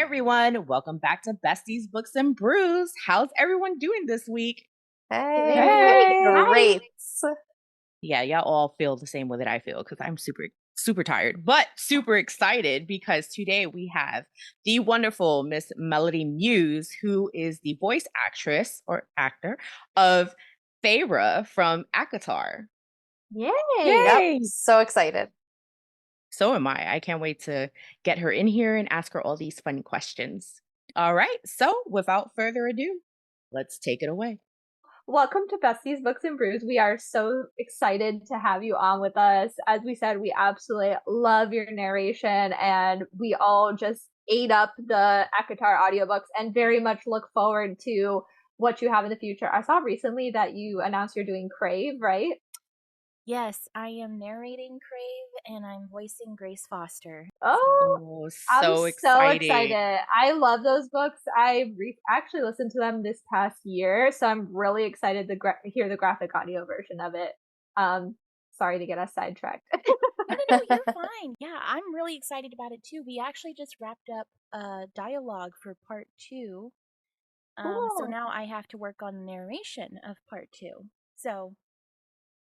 everyone. Welcome back to Besties, Books, and Brews. How's everyone doing this week? Hey, great. Yeah, y'all all feel the same way that I feel because I'm super tired, but super excited because today we have the wonderful Miss Melody Muze, who is the voice actress or actor of Feyre from Akatar. Yay. Yay! Yep, so excited. So am I. I can't wait to get her in here and ask her all these fun questions. All right. So without further ado, let's take it away. Welcome to Besties, Books, and Brews. We are so excited to have you on with us. As we said, we absolutely love your narration, and we all just ate up the Akatar audiobooks and very much look forward to what you have in the future. I saw recently that you announced you're doing Crave, right? Yes, I am narrating Crave and I'm voicing Grace Foster. Oh, I'm so so exciting. excited. I love those books. I actually listened to them this past year, so I'm really excited to hear the graphic audio version of it. Sorry to get us sidetracked. No, you're fine. Yeah, I'm really excited about it too. We actually just wrapped up dialogue for part 2. So Cool. now I have to work on the narration of part 2. So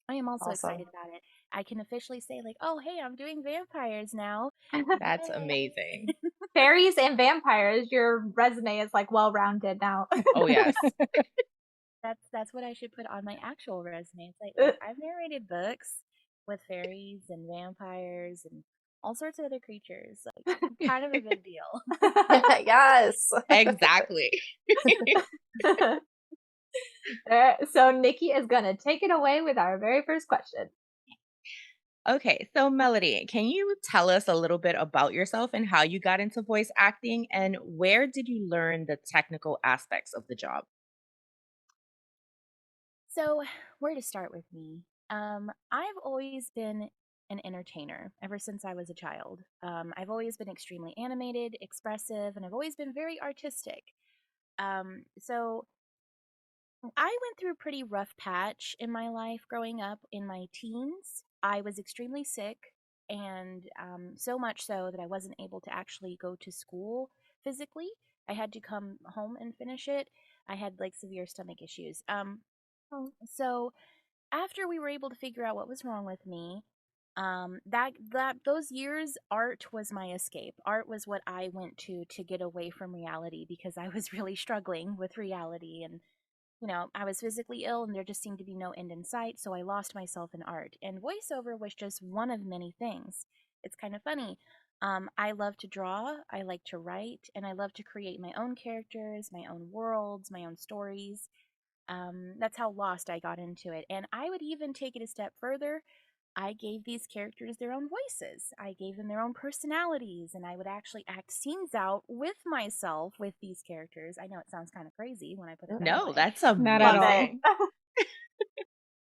I am also Awesome. excited about it. I can officially say like, oh, hey, I'm doing vampires now. That's Yay. amazing. Fairies and vampires, your resume is like well-rounded now. Oh, yes. That's what I should put on my actual resume. It's like, look, I've narrated books with fairies and vampires and all sorts of other creatures. Like, kind of a big deal. Yes. Exactly. So Nikki is going to take it away with our very first question. Okay, so Melody, can you tell us a little bit about yourself and how you got into voice acting and where did you learn the technical aspects of the job? So, where to start with me? I've always been an entertainer ever since I was a child. I've always been extremely animated, expressive, and I've always been very artistic. So I went through a pretty rough patch in my life growing up in my teens. I was extremely sick, and so much so that I wasn't able to actually go to school physically. I had to come home and finish it. I had like severe stomach issues. So after we were able to figure out what was wrong with me, that those years, art was my escape. Art was what I went to get away from reality because I was really struggling with reality and I was physically ill and there just seemed to be no end in sight, so I lost myself in art. And voiceover was just one of many things. It's kind of funny. I love to draw, I like to write, and I love to create my own characters, my own worlds, my own stories. That's how lost I got into it. And I would even take it a step further. I gave these characters their own voices. I gave them their own personalities, and I would actually act scenes out with myself with these characters. I know it sounds kind of crazy when I put it that No, way. that's Not at all. amazing.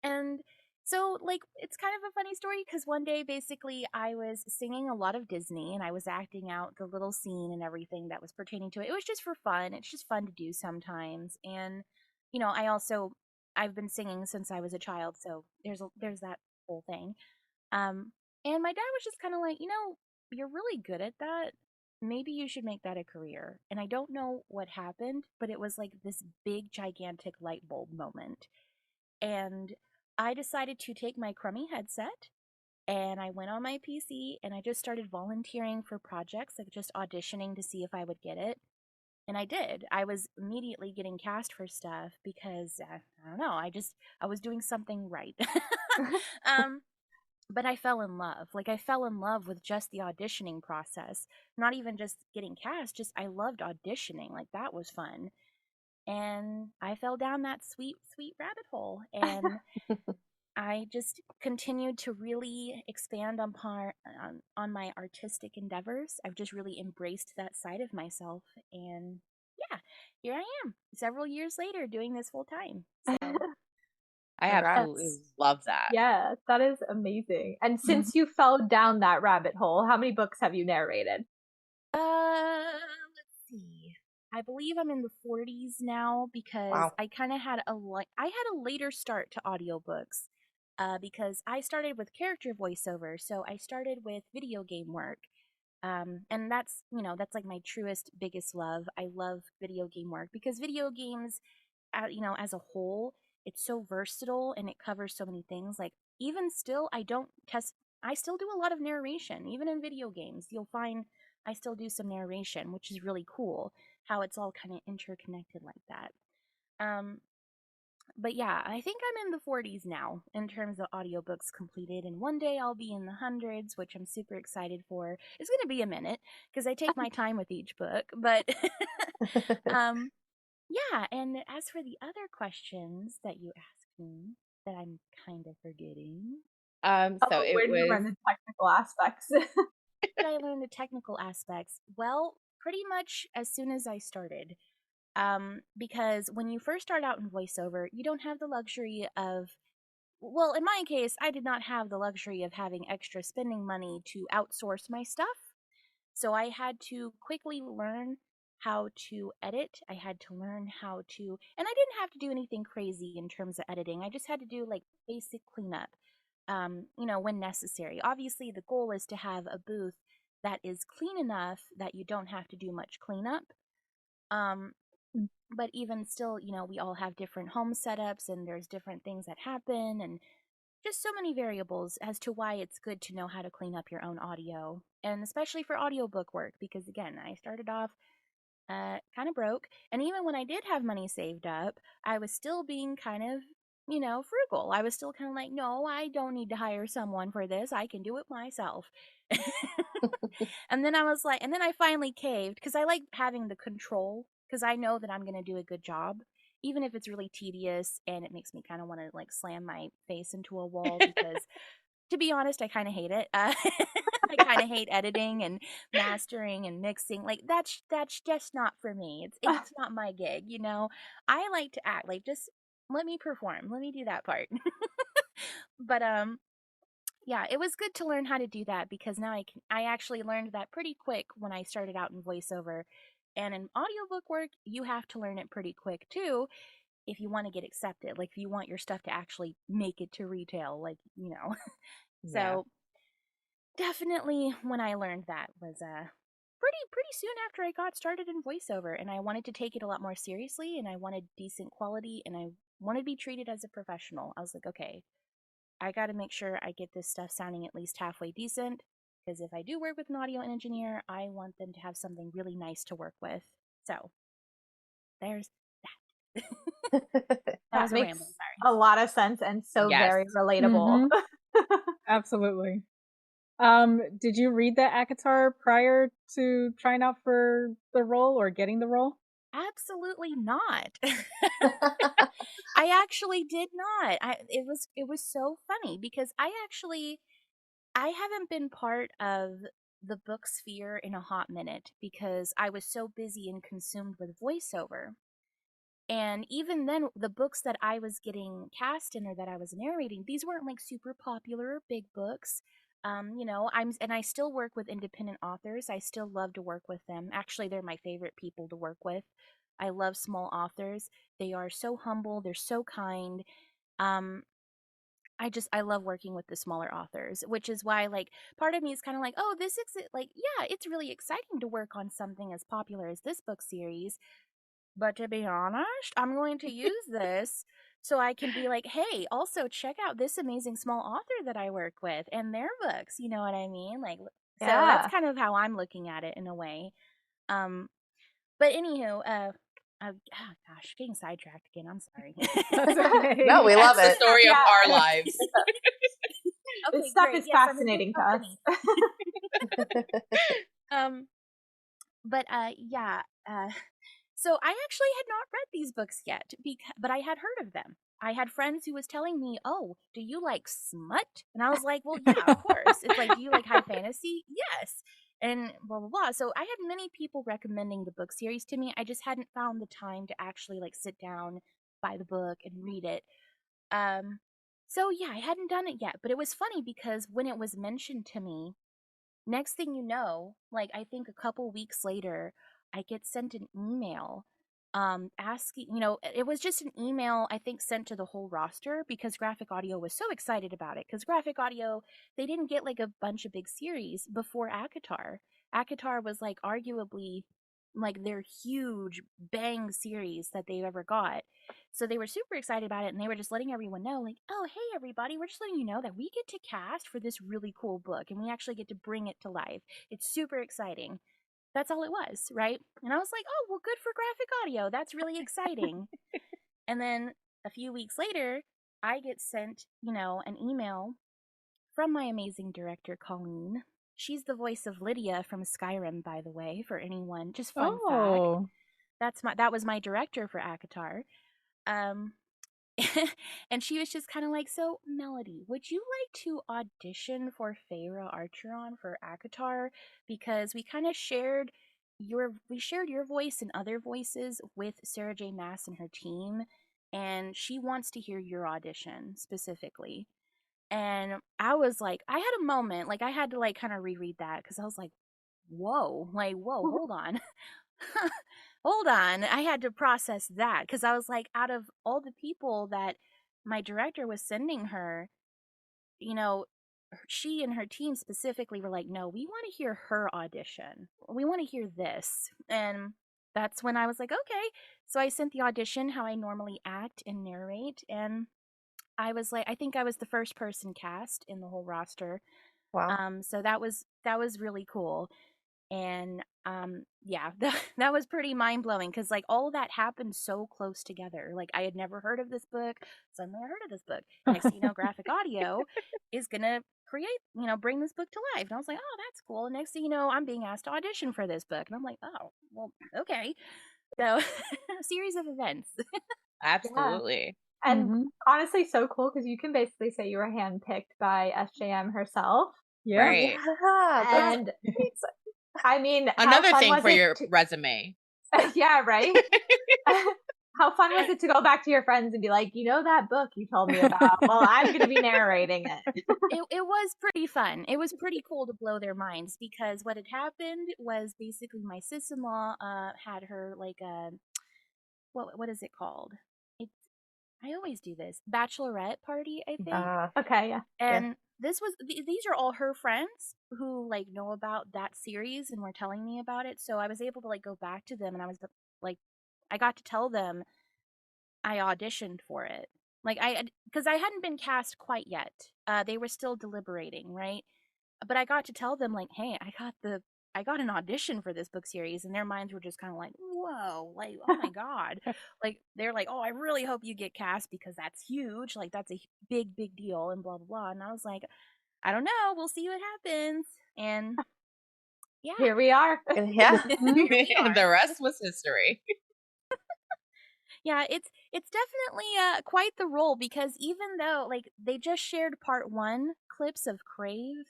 And so, like, it's kind of a funny story because one day, basically, I was singing a lot of Disney and I was acting out the little scene and everything that was pertaining to it. It was just for fun. It's just fun to do sometimes. And, I've been singing since I was a child, so there's that whole thing. And my dad was just kind of like, you're really good at that. Maybe you should make that a career. And I don't know what happened, but it was like this big, gigantic light bulb moment. And I decided to take my crummy headset and I went on my PC and I just started volunteering for projects, like just auditioning to see if I would get it. And I did. I was immediately getting cast for stuff because I don't know, I was doing something right. um but I fell in love. Like I fell in love with just the auditioning process. Not even just getting cast, just I loved auditioning. Like that was fun. And I fell down that sweet, sweet rabbit hole. And I just continued to really expand on my artistic endeavors. I've just really embraced that side of myself. And yeah, here I am, several years later, doing this full time. So. I absolutely love that. Yeah, that is amazing. And since you fell down that rabbit hole, how many books have you narrated? Let's see. I believe I'm in the 40s now because I kind of had I had a later start to audiobooks. Because I started with character voiceover, so I started with video game work. And that's, that's like my truest, biggest love. I love video game work because video games, as a whole, it's so versatile and it covers so many things. Like, even still, I still do a lot of narration. Even in video games, you'll find I still do some narration, which is really cool how it's all kind of interconnected like that. Um, but yeah, I think I'm in the 40s now in terms of audiobooks completed, and one day I'll be in the hundreds, which I'm super excited for. It's going to be a minute because I take my time with each book, but um, yeah. And as for the other questions that you asked me that I'm kind of forgetting, So Where it did you was learn the technical aspects? did I learn the technical aspects? Well, pretty much as soon as I started. Because when you first start out in voiceover, you don't have the luxury of, well, in my case, I did not have the luxury of having extra spending money to outsource my stuff. So I had to quickly learn how to edit. I had to learn how to, and I didn't have to do anything crazy in terms of editing. I just had to do like basic cleanup, when necessary. Obviously, the goal is to have a booth that is clean enough that you don't have to do much cleanup. Um, but even still, we all have different home setups and there's different things that happen and just so many variables as to why it's good to know how to clean up your own audio. And especially for audiobook work, because again, I started off kind of broke. And even when I did have money saved up, I was still being kind of, frugal. I was still kind of like, no, I don't need to hire someone for this. I can do it myself. And then I was like, and then I finally caved because I like having the control because I know that I'm going to do a good job, even if it's really tedious and it makes me kind of want to like slam my face into a wall because to be honest, I kind of hate it. I kind of hate editing and mastering and mixing. Like that's just not for me. It's not my gig, I like to act. Like just let me perform. Let me do that part. But yeah, it was good to learn how to do that because now I actually learned that pretty quick when I started out in voiceover. And in audiobook work, you have to learn it pretty quick too if you want to get accepted. Like if you want your stuff to actually make it to retail, yeah. So definitely when I learned that was pretty soon after I got started in voiceover, and I wanted to take it a lot more seriously and I wanted decent quality and I wanted to be treated as a professional. I was like, okay, I got to make sure I get this stuff sounding at least halfway decent because if I do work with an audio engineer, I want them to have something really nice to work with. So, there's that. That was That a makes ramble, sorry. a lot of sense and so Yes. very relatable. Absolutely. Did you read the ACOTAR prior to trying out for the role or getting the role? Absolutely not. I actually did not. It was so funny because I haven't been part of the book sphere in a hot minute because I was so busy and consumed with voiceover. And even then, the books that I was getting cast in or that I was narrating, these weren't like super popular or big books. I still work with independent authors. I still love to work with them. Actually, they're my favorite people to work with. I love small authors. They are so humble. They're so kind. Um, I love working with the smaller authors, which is why like part of me is kind of like, oh, this is like, yeah, it's really exciting to work on something as popular as this book series. But to be honest, I'm going to use this so I can be like, hey, also check out this amazing small author that I work with and their books. You know what I mean? Like, so that's Yeah. kind of how I'm looking at it in a way. Um, but anywho, gosh, getting sidetracked again. I'm sorry. That's okay. No, we love That's the it. story of Yeah. our lives. Okay, This stuff great. is Yes, I'm in good fascinating to us. company. But yeah. So I actually had not read these books yet, but I had heard of them. I had friends who was telling me, "Oh, do you like smut?" And I was like, "Well, yeah, of course." It's like, "Do you like high fantasy?" Yes. And blah blah blah. So I had many people recommending the book series to me. I just hadn't found the time to actually like sit down, buy the book, and read it. Um, so yeah, I hadn't done it yet, but it was funny because when it was mentioned to me, next thing you know, like I think a couple weeks later, I get sent an email asking, it was just an email I think sent to the whole roster because Graphic Audio was so excited about it because Graphic Audio, they didn't get like a bunch of big series before ACOTAR. ACOTAR was like arguably like their huge bang series that they've ever got. So they were super excited about it, and they were just letting everyone know, like, oh, hey, everybody, we're just letting you know that we get to cast for this really cool book, and we actually get to bring it to life. It's super exciting. That's all it was, right? And I was like, oh, well, good for graphic audio. That's really exciting. And then a few weeks later, I get sent, an email from my amazing director, Colleen. She's the voice of Lydia from Skyrim, by the way, for anyone. Just fun fact. Oh. That was my director for ACOTAR. Um, and she was just kind of like, so Melody, would you like to audition for Feyre Archeron for ACOTAR? Because we kind of shared your voice and other voices with Sarah J. Maas and her team, and she wants to hear your audition specifically. And I was like, I had a moment, like I had to like kind of reread that because I was like, whoa, hold on. Hold on. I had to process that because I was like, out of all the people that my director was sending her, she and her team specifically were like, no, we want to hear her audition. We want to hear this. And that's when I was like, okay. So I sent the audition how I normally act and narrate. And I was like, I think I was the first person cast in the whole roster. Wow. So that was really cool. And yeah, that was pretty mind-blowing because like all that happened so close together. Like I had never heard of this book. Suddenly I heard of this book. Next thing you know, graphic audio is gonna bring this book to life. And I was like, oh, that's cool. And next thing you know, I'm being asked to audition for this book. And I'm like, oh, well, okay. So a series of events. Absolutely. And Mhm. honestly, so cool because you can basically say you were handpicked by SJM herself. Yeah. Right. Yeah, that's And I mean, how Another fun thing was for it your to- resume. yeah, right? How fun was it to go back to your friends and be like, that book you told me about? Well, I'm going to be narrating it. It was pretty fun. It was pretty cool to blow their minds because what had happened was basically my sis-in-law had her like a what is it called? It's I always do this bachelorette party, I think. Okay, yeah. And this was these are all her friends who like know about that series and were telling me about it. So I was able to like go back to them and I was like, I got to tell them I auditioned for it. Like because I hadn't been cast quite yet. They were still deliberating, right? But I got to tell them like, hey, I got an audition for this book series, and their minds were just kind of like, whoa, like, oh my god, like they're like, oh, I really hope you get cast because that's huge, like that's a big deal, and blah blah blah. And I was like, I don't know, we'll see what happens. And yeah, Here we are. Yeah. The rest was history. yeah, it's definitely quite the role because even though like they just shared part 1 clips of Crave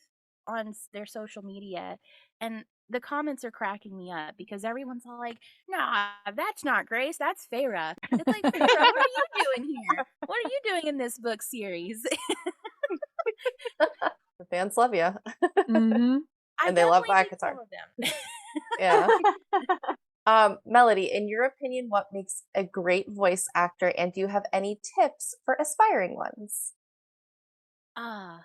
on their social media, and the comments are cracking me up because everyone's all like, "Nah, that's not Grace, that's Feyre." It's like, Feyre, what are you doing here? What are you doing in this book series? The fans love you. Mhm. I And they love definitely think ACOTAR. some of them. Yeah. Melody, in your opinion, what makes a great voice actor, and do you have any tips for aspiring ones? Ah,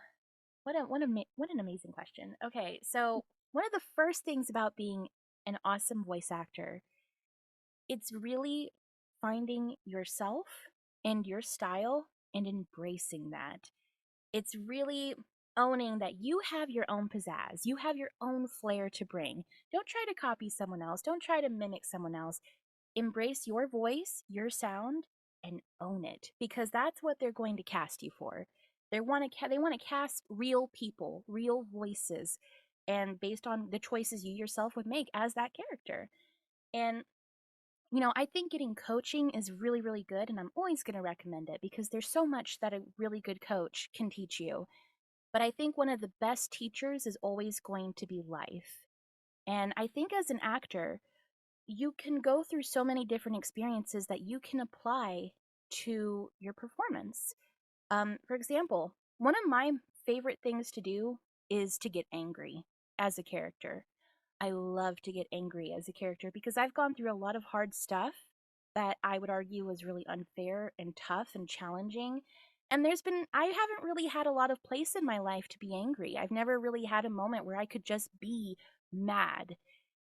what an amazing question. Okay, so one of the first things about being an awesome voice actor, it's really finding yourself and your style and embracing that. It's really owning that you have your own pizzazz. You have your own flair to bring. Don't try to copy someone else. Don't try to mimic someone else. Embrace your voice, your sound, and own it because that's what they're going to cast you for. They want to cast real people, real voices, and based on the choices you yourself would make as that character. And I think getting coaching is really, really good, and I'm always going to recommend it because there's so much that a really good coach can teach you. But I think one of the best teachers is always going to be life. And I think as an actor, you can go through so many different experiences that you can apply to your performance. For example, one of my favorite things to do is to get angry as a character. I love to get angry as a character because I've gone through a lot of hard stuff that I would argue was really unfair and tough and challenging. And I haven't really had a lot of place in my life to be angry. I've never really had a moment where I could just be mad.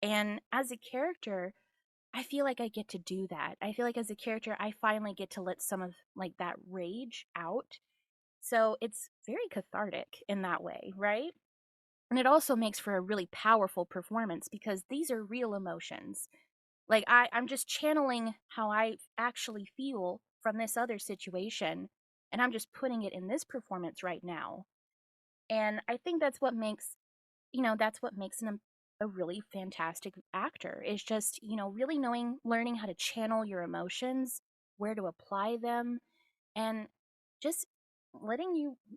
And as a character, I feel like I get to do that. I feel like as a character, I finally get to let some of like that rage out. So it's very cathartic in that way, right? And it also makes for a really powerful performance because these are real emotions. Like I'm just channeling how I actually feel from this other situation, and I'm just putting it in this performance right now. And I think that's what makes a really fantastic actor is just, really learning how to channel your emotions, where to apply them, and just letting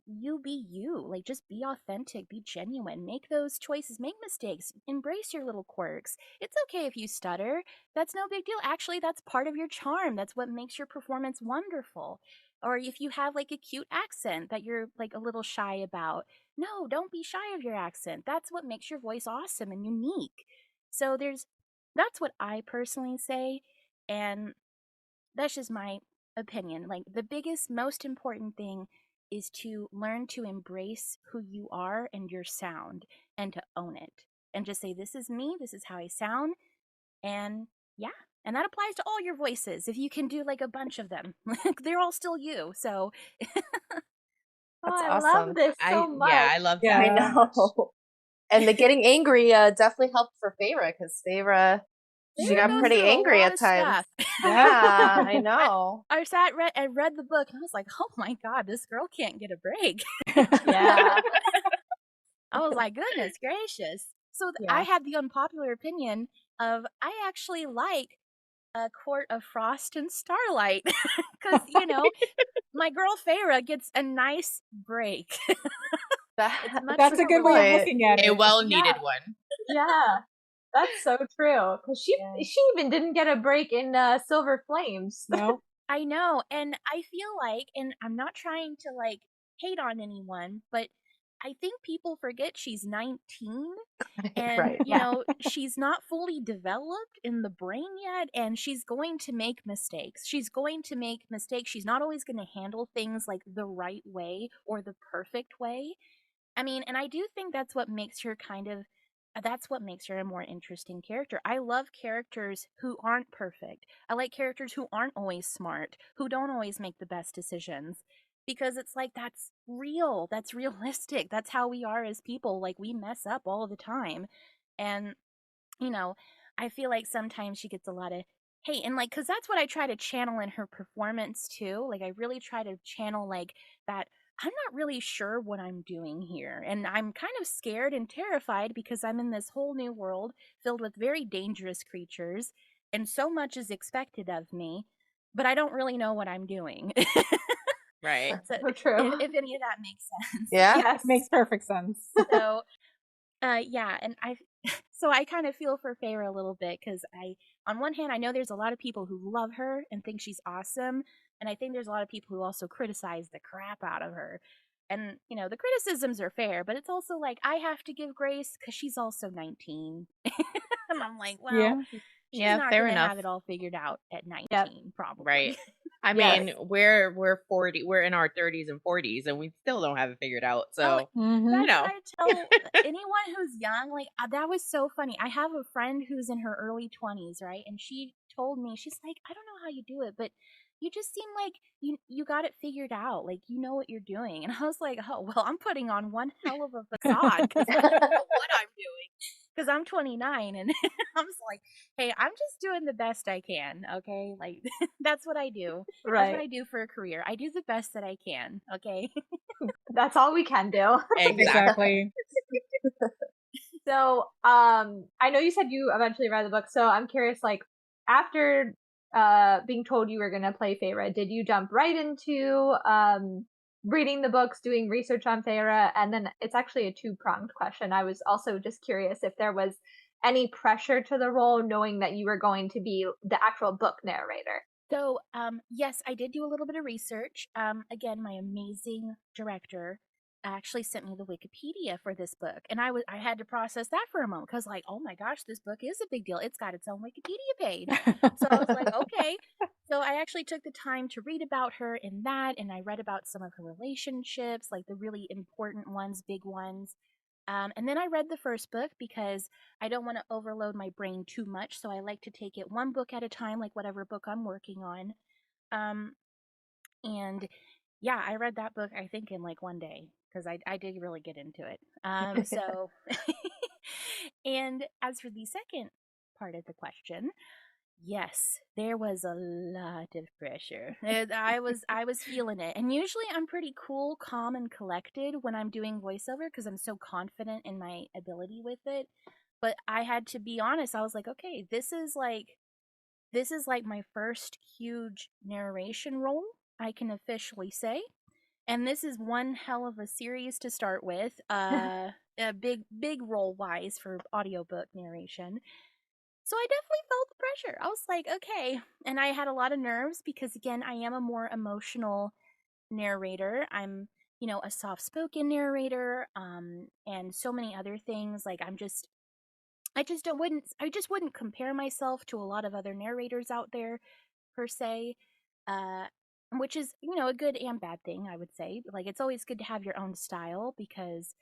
you be you. Like, just be authentic, be genuine, make those choices, make mistakes, embrace your little quirks. It's okay if you stutter. That's no big deal. Actually, that's part of your charm. That's what makes your performance wonderful. Or if you have like a cute accent that you're like a little shy about, no, don't be shy of your accent. That's what makes your voice awesome and unique. So that's what I personally say. And that's just my opinion. Like, the biggest, most important thing is to learn to embrace who you are and your sound and to own it and just say, this is me, this is how I sound. And yeah, and that applies to all your voices. If you can do like a bunch of them, they're all still you. So Oh, That's I love awesome. this so much. I love Yeah. that I so much. know. And the getting angry definitely helped for Feyre because Feyre, she Sarah got goes Mhm. pretty through a angry lot at of times. stuff. Yeah, I know. I read the book and I was like, oh my God, this girl can't get a break. Yeah. I was like, goodness gracious. So I Yeah. had the unpopular opinion of I actually like A Court of Frost and Starlight because, my girl Feyre gets a nice break. It's much That's a That's a good good way of point. looking at A it. well Yeah. needed one. Yeah. That's so true. Because Yeah. she even didn't get a break in Silver Flames. No? I know, and I feel like, and I'm not trying to like hate on anyone, but I think people forget she's 19 and, Right. Yeah. she's not fully developed in the brain yet, and she's going to make mistakes. She's going to make mistakes. She's not always going to handle things like the right way or the perfect way. I mean, and I do think that's what makes her a more interesting character. I love characters who aren't perfect. I like characters who aren't always smart, who don't always make the best decisions. Because it's like that's real, that's realistic, that's how we are as people. Like, we mess up all the time. And you know, I feel like sometimes she gets a lot of hate and like cuz that's what I try to channel in her performance too. Like, I really try to channel like that I'm not really sure what I'm doing here and I'm kind of scared and terrified because I'm in this whole new world filled with very dangerous creatures and so much is expected of me, but I don't really know what I'm doing. Right. So So true. if any of that makes sense. Yeah. Yes. Makes perfect sense. So yeah, and so I kind of feel for Feyre a little bit because on one hand, I know there's a lot of people who love her and think she's awesome, and I think there's a lot of people who also criticize the crap out of her. And the criticisms are fair, but it's also like I have to give grace because she's also 19, and I'm like, well, Yeah. she's Yeah, not fair gonna enough. have it all figured out at Yep. 19, probably. Right. I Yes. mean, we're 40, we're in our 30s and 40s, and we still don't have it figured out. Oh, So, Mm-hmm. you that's what know, I tell anyone who's young. Like, that was so funny. I have a friend who's in her early 20s, right? And she told me, she's like, I don't know how you do it, but you just seem like you got it figured out. Like, you know what you're doing. And I was like, oh, well, I'm putting on one hell of a facade because I don't know what I'm doing. Because I'm 29 and I'm just like, hey, I'm just doing the best I can. Okay. Like, that's what I do. That's what Right. I do for a career. I do the best that I can. Okay. That's all we can do. exactly. Exactly. So, I know you said you eventually read the book, so I'm curious, like, after being told you were gonna play Feyre, did you jump right into reading the books, doing research on Feyre? And then it's actually a two-pronged question. I was also just curious if there was any pressure to the role, knowing that you were going to be the actual book narrator. So, yes, I did do a little bit of research. Again, my amazing director. actually sent me the Wikipedia for this book, and I had to process that for a moment because, like, oh my gosh, this book is a big deal. It's got its own Wikipedia page. So I was like, okay. So I actually took the time to read about her in that, and I read about some of her relationships, like the really important ones, big ones. And then I read the first book because I don't want to overload my brain too much. So I like to take it one book at a time, like whatever book I'm working on. Um, and yeah, I read that book, I think, in like one day because I did really get into it. So, and as for the second part of the question, yes, there was a lot of pressure. I was feeling it. And usually I'm pretty cool, calm, and collected when I'm doing voiceover because I'm so confident in my ability with it. But I had to be honest. I was like, okay, this is like my first huge narration role, I can officially say. And this is one hell of a series to start with. A big role wise for audiobook narration. So I definitely felt the pressure. I was like, okay. And I had a lot of nerves because, again, I am a more emotional narrator. I'm, a soft spoken narrator, and so many other things. Like, I just wouldn't compare myself to a lot of other narrators out there, per se. Uh, which is, a good and bad thing, I would say. Like, it's always good to have your own style because,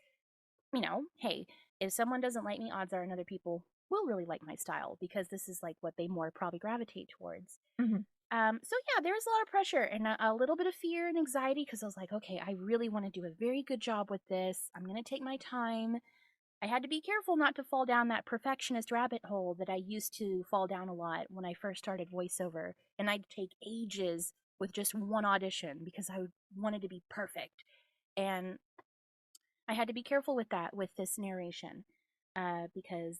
hey, if someone doesn't like me, odds are another people will really like my style because this is like what they more probably gravitate towards. Mhm. So yeah, there was a lot of pressure and a little bit of fear and anxiety because I was like, okay, I really want to do a very good job with this. I'm gonna take my time. I had to be careful not to fall down that perfectionist rabbit hole that I used to fall down a lot when I first started voiceover, and I'd take ages with just one audition because I wanted to be perfect. And I had to be careful with that with this narration because,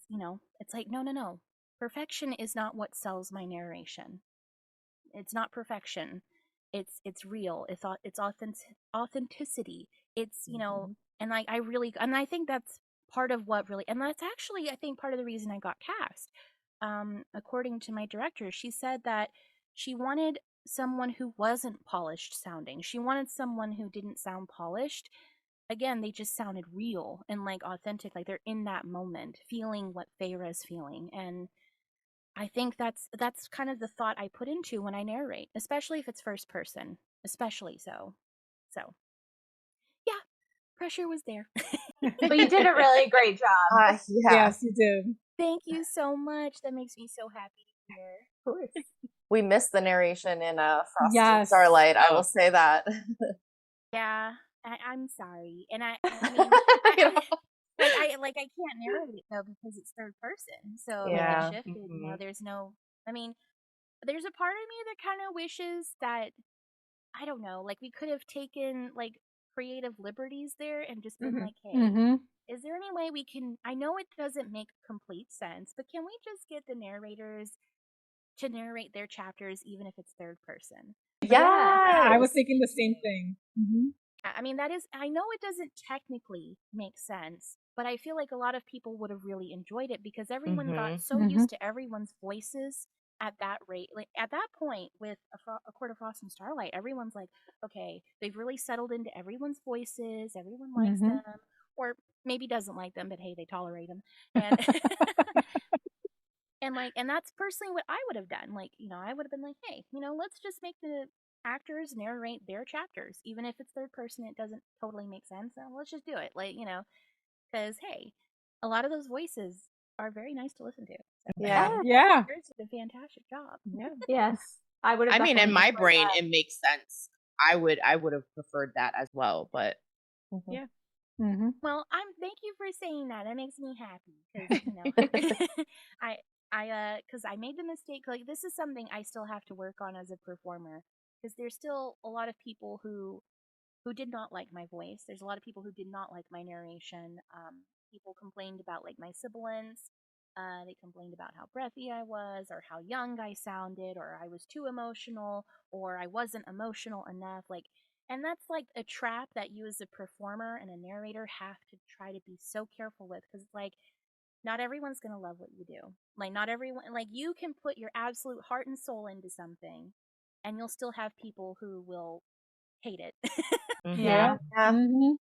it's like, no, no, no. Perfection is not what sells my narration. It's not perfection. It's real. It's authenticity. It's, and like I think that's part of what really, and that's actually I think part of the reason I got cast. According to my director, she said that she wanted someone who wasn't polished sounding. She wanted someone who didn't sound polished. Again, they just sounded real and like authentic, like they're in that moment, feeling what Feyre is feeling. And I think that's kind of the thought I put into when I narrate, especially if it's first person, especially so. So, yeah, pressure was there. But you did a really great job. Yeah. Yes, you did. Thank you so much. That makes me so happy to hear. Of course. We missed the narration in Frost and Yes. Starlight. I Oh. will say that. Yeah, I'm sorry, and I mean, I can't narrate it though because it's third person. So if Yeah. it shifted, Mhm. there's no. I mean, there's a part of me that kind of wishes that I don't know, like we could have taken like creative liberties there and just been Mhm. like, hey, Mm-hmm. is there any way we can? I know it doesn't make complete sense, but can we just get the narrators to narrate their chapters even if it's third person? Yeah. I was thinking the same thing. Mm-hmm. I mean, that is, I know it doesn't technically make sense, but I feel like a lot of people would have really enjoyed it because everyone got so Mhm. used to everyone's voices at that rate. Like, at that point with a Court of Frost and Starlight, everyone's like, okay, they've really settled into everyone's voices, everyone likes Mhm. them, or maybe doesn't like them, but hey, they tolerate them. And. And that's personally what I would have done. Like, I would have been like, hey, let's just make the actors narrate their chapters. Even if it's third person, it doesn't totally make sense. Let's just do it. Like, because, hey, a lot of those voices are very nice to listen to. So, Yeah. Yeah. yours did a fantastic job. Yeah. Yes. I would have I mean, in definitely my enjoyed brain, that. it makes sense. I would have preferred that as well, but Mhm. yeah. Mm-hmm. Well, thank you for saying that. That makes me happy because because I made the mistake. Like, this is something I still have to work on as a performer because there's still a lot of people who did not like my voice. There's a lot of people who did not like my narration. People complained about like my sibilance. They complained about how breathy I was, or how young I sounded, or I was too emotional, or I wasn't emotional enough. Like, and that's like a trap that you as a performer and a narrator have to try to be so careful with because, like, not everyone's gonna love what you do. Like, not everyone. Like, you can put your absolute heart and soul into something, and you'll still have people who will hate it. Mhm. Yeah. Yeah. Mm-hmm.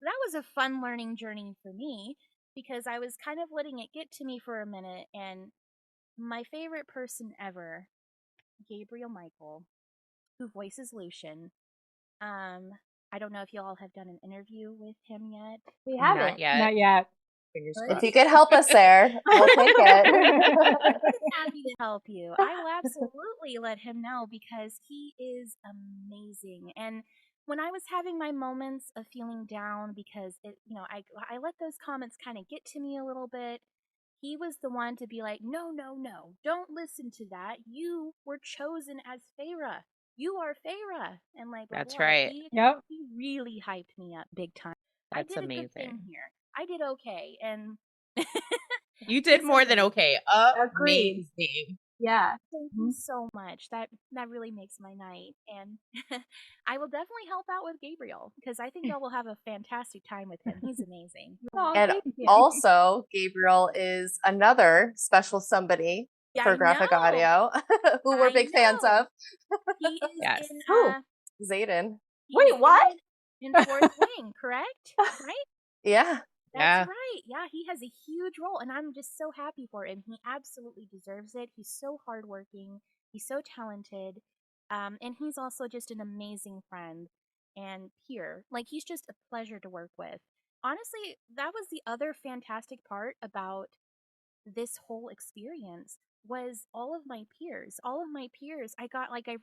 that was a fun learning journey for me, because I was kind of letting it get to me for a minute. And my favorite person ever, Gabriel Michael, who voices Lucian. I don't know if you all have done an interview with him yet. We Not haven't. yet. Not yet. Fingers If crossed. you could help us there, we'll take it. Happy to help you. I will absolutely let him know, because he is amazing. And when I was having my moments of feeling down, because I let those comments kind of get to me a little bit, he was the one to be like, no, no, no, don't listen to that. You were chosen as Feyre. You are Feyre. And like, blah, That's blah. right. Yep. He really hyped me up big time. I That's did a good thing amazing. here. I did okay. And You did he's more than amazing. okay. Agreed. Amazing. Yeah. Thank you so much. That really makes my night. And I will definitely help out with Gabriel, because I think y'all will have a fantastic time with him. He's amazing. Oh, And thank you. also, Gabriel is another special somebody Yeah, for I graphic know. audio who we're I big fans know. of. He is Yes. in Who? Zayden. he Wait, is what? in Fourth Wing, correct? Right? Yeah. That's Yeah. right. Yeah, he has a huge role, and I'm just so happy for him. He absolutely deserves it. He's so hardworking. He's so talented. And he's also just an amazing friend and peer. Like, he's just a pleasure to work with. Honestly, that was the other fantastic part about this whole experience, was all of my peers. All of my peers, I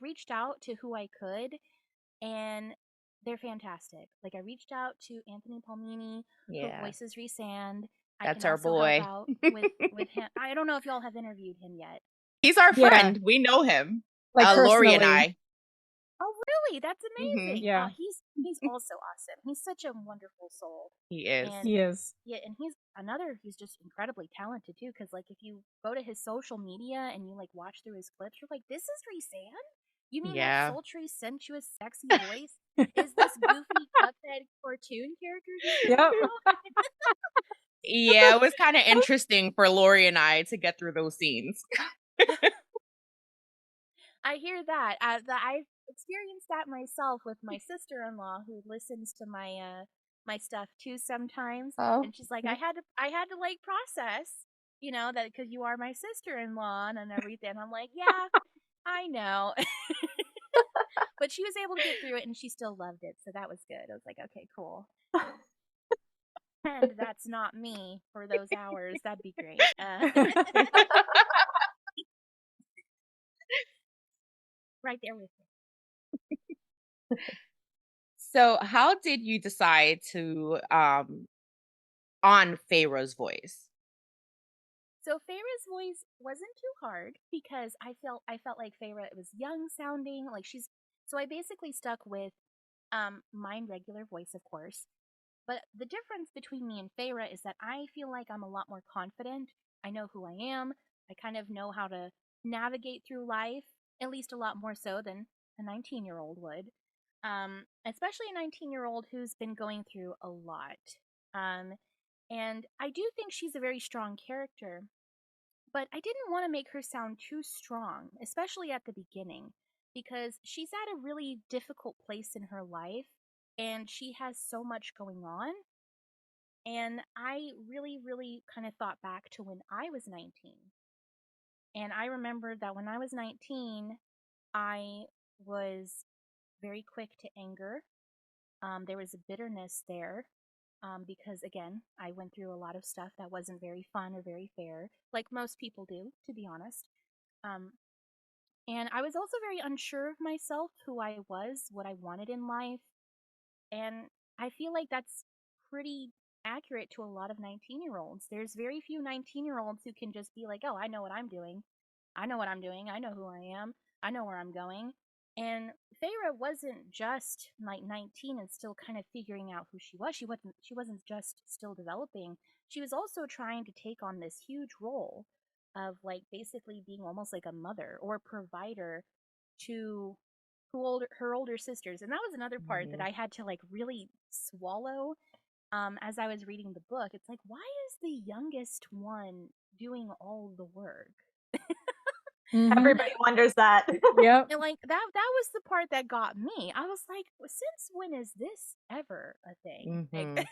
reached out to who I could, and they're fantastic. Like, I reached out to Anthony Palmini, who Yeah. voices Rhysand. I That's can our also help boy. out with him. I don't know if y'all have interviewed him yet. He's our Yeah. friend. We know him. Like Lori and personally. I. Oh, really? That's Mhm. amazing. Yeah. He's also awesome. He's such a wonderful soul. He is. And He is. yeah, and he's just incredibly talented too. Because like, if you go to his social media and you like watch through his clips, you're like, this is Rhysand? You mean Yeah. that sultry, sensuous, sexy voice is this goofy Cuphead cartoon character he's Yep. doing now? Yeah, it was kind of interesting for Lori and I to get through those scenes. I hear that. I've experienced that myself with my sister-in-law, who listens to my stuff too sometimes, Oh. and she's like, I had to like process, that because you are my sister-in-law and everything. I'm like, yeah, I know. But she was able to get through it, and she still loved it, so that was good. I was like, okay, cool. And that's not me for those hours. That'd be great. Right there with me. So, how did you decide to on Feyre's voice? So Feyre's voice wasn't too hard, because I felt like Feyre was young sounding, like she's. So I basically stuck with my regular voice, of course. But the difference between me and Feyre is that I feel like I'm a lot more confident. I know who I am. I kind of know how to navigate through life, at least a lot more so than a 19-year-old would. Especially a 19-year-old who's been going through a lot. Um, and I do think she's a very strong character, but I didn't want to make her sound too strong, especially at the beginning, because she's at a really difficult place in her life and she has so much going on. And I really, really kind of thought back to when I was 19. And I remember that when I was 19, I was very quick to anger. There was a bitterness there, because, again, I went through a lot of stuff that wasn't very fun or very fair, like most people do, to be honest. Um, and I was also very unsure of myself, who I was, what I wanted in life. And I feel like that's pretty accurate to a lot of 19-year-olds. There's very few 19-year-olds who can just be like, oh, I know what I'm doing. I know what I'm doing. I know who I am. I know where I'm going. And Feyre wasn't just like 19 and still kind of figuring out who she was. She wasn't just still developing. She was also trying to take on this huge role of like basically being almost like a mother or provider to her older sisters. And that was another part that I had to like really swallow as I was reading the book. It's like, why is the youngest one doing all the work? Mhm. Everybody wonders that. Yep. And like that was the part that got me. I was like, since when is this ever a thing? Mhm. Like,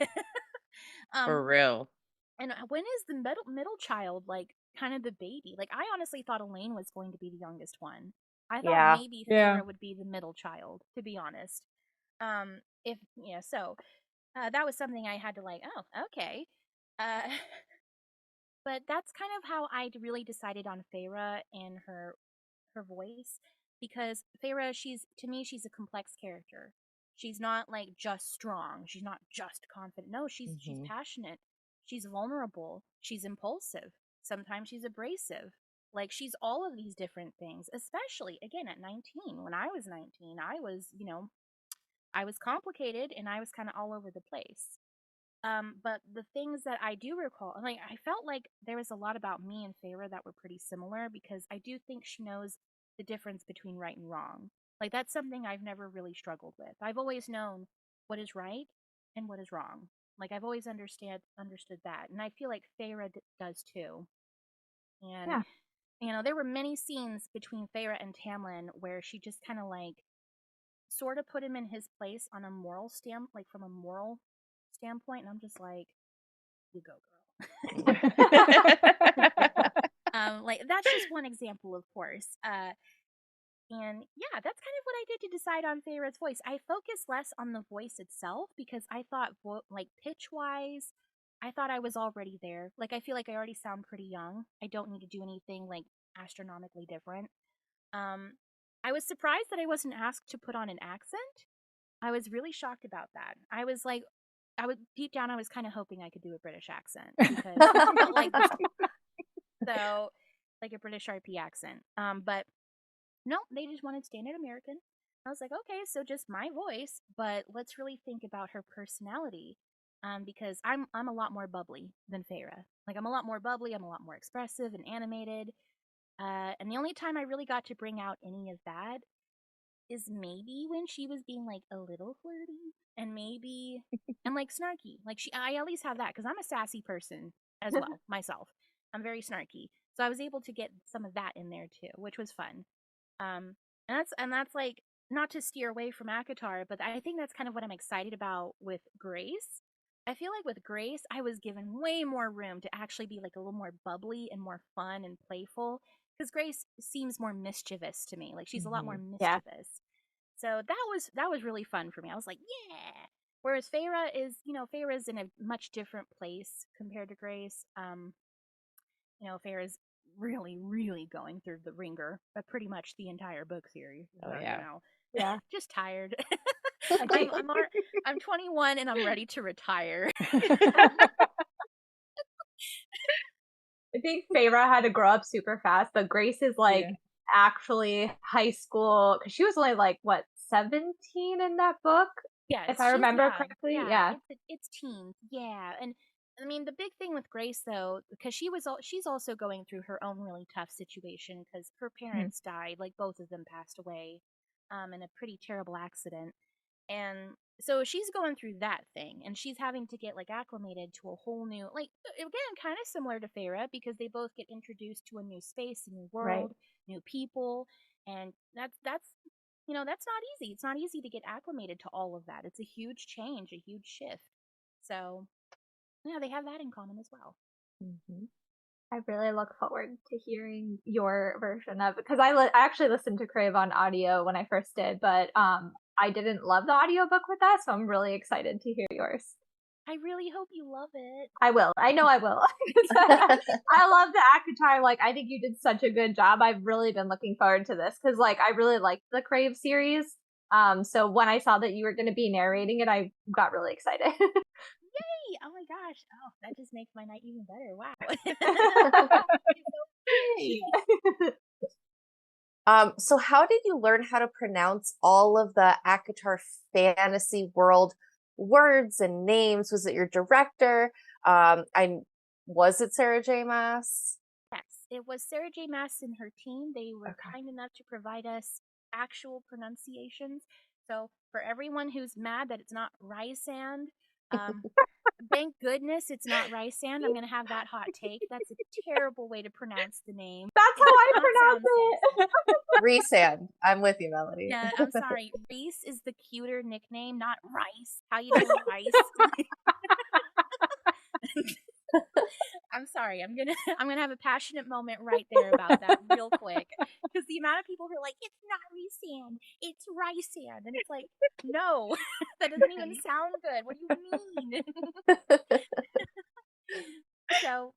For um, real. and when is the middle child like kind of the baby? Like I honestly thought Elaine was going to be the youngest one. I thought Yeah. maybe Yeah. Feyre would be the middle child, to be honest. If yeah, so that was something I had to like. Oh, okay. Uh, but that's kind of how I really decided on Feyre and her voice, because Feyre, she's to me she's a complex character. She's not like just strong. She's not just confident. No, she's Mhm. passionate. She's vulnerable. She's impulsive. Sometimes she's abrasive. Like she's all of these different things, especially again at 19. When I was 19, I was, I was complicated and I was kind of all over the place. But the things that I do recall, like I felt like there was a lot about me and Feyre that were pretty similar, because I do think she knows the difference between right and wrong. Like that's something I've never really struggled with. I've always known what is right and what is wrong. Like I've always understood that, and I feel like Feyre does too. And Yeah. there were many scenes between Feyre and Tamlin where she just kind of like sort of put him in his place on a moral like from a moral standpoint, and I'm just like, you go, girl. Like that's just one example, of course. And yeah, that's kind of what I did to decide on Feyre's voice. I focused less on the voice itself because I thought, like pitch wise, I thought I was already there. Like I feel like I already sound pretty young. I don't need to do anything like astronomically different. Um, I was surprised that I wasn't asked to put on an accent. I was really shocked about that. I was like, I would deep down, I was kind of hoping I could do a British accent because I felt like this. So, like a British RP accent. But no, they just wanted standard American. I was like, okay, so just my voice, but let's really think about her personality. Because I'm a lot more bubbly than Feyre. Like I'm a lot more bubbly. I'm a lot more expressive and animated. And the only time I really got to bring out any of that is maybe when she was being like a little flirty and maybe and like snarky. Like I at least have that because I'm a sassy person as well myself. I'm very snarky, so I was able to get some of that in there too, which was fun. And that's like, not to steer away from Akatar, but I think that's kind of what I'm excited about with Grace. I feel like with Grace, I was given way more room to actually be like a little more bubbly and more fun and playful, because Grace seems more mischievous to me. Like she's a lot more Mhm. Yeah. mischievous. So that was really fun for me. I was like, yeah. Whereas Feyre's in a much different place compared to Grace. Feyre's really, really going through the ringer, but pretty much the entire book series. Oh yeah. Yeah. Just tired. I think I'm 21 and I'm ready to retire. I think Feyre had to grow up super fast, but Grace is like Yeah. actually high school because she was only like what 17 in that book, Yeah, if I remember correctly. Yeah. it's teens. Yeah, and I mean the big thing with Grace though, because she's also going through her own really tough situation because her parents died, like both of them passed away, in a pretty terrible accident, and so she's going through that thing, and she's having to get like acclimated to a whole new, like again, kind of similar to Feyre because they both get introduced to a new space, a new Right. world, new people, and that's not easy. It's not easy to get acclimated to all of that. It's a huge change, a huge shift. So, yeah, they have that in common as well. Mhm. I really look forward to hearing your version of it because I actually listened to Crave on audio when I first did, but I didn't love the audiobook with that, so I'm really excited to hear yours. I really hope you love it. I will. I know I will. I love the Akatar. Like, I think you did such a good job. I've really been looking forward to this because, like, I really liked the Crave series. So when I saw that you were going to be narrating it, I got really excited. Yay! Oh my gosh. Oh, that just makes my night even better. Wow. So how did you learn how to pronounce all of the Akatar fantasy world words and names? Was it your director? Was it Sarah J. Maas? Yes, it was Sarah J. Maas and her team. They were Okay. kind enough to provide us actual pronunciations. So for everyone who's mad that it's not Rysand, Thank goodness it's not rice sand. I'm gonna have that hot take. That's a terrible way to pronounce the name. That's how I Not pronounce sound it. Resand. I'm with you, Melody. Yeah, I'm sorry. Reese is the cuter nickname, not Rice. How you doing, Rice? I'm sorry. I'm gonna have a passionate moment right there about that real quick, because the amount of people who are like, "It's not Resand, it's rice sand," and it's like, no, that doesn't even sound good. What do you mean? So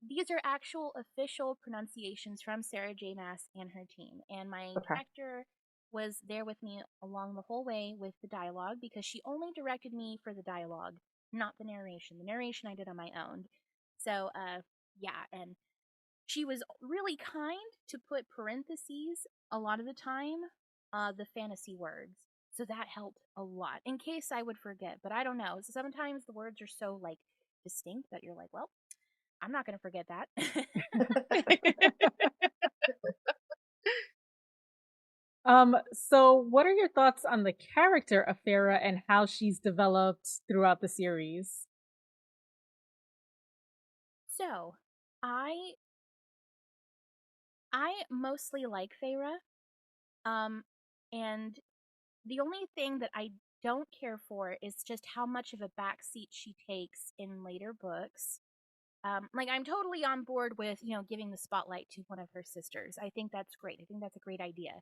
these are actual official pronunciations from Sarah J. Maas and her team, and my Okay. director was there with me along the whole way with the dialogue, because she only directed me for the dialogue, not the narration. The narration I did on my own. So, yeah, and she was really kind to put parentheses a lot of the time, the fantasy words. So that helped a lot, in case I would forget. But I don't know. Sometimes the words are so, like, distinct that you're like, well, I'm not going to forget that. So what are your thoughts on the character of Feyre and how she's developed throughout the series? So, I mostly like Feyre. And the only thing that I don't care for is just how much of a backseat she takes in later books. Like, I'm totally on board with, giving the spotlight to one of her sisters. I think that's great. I think that's a great idea.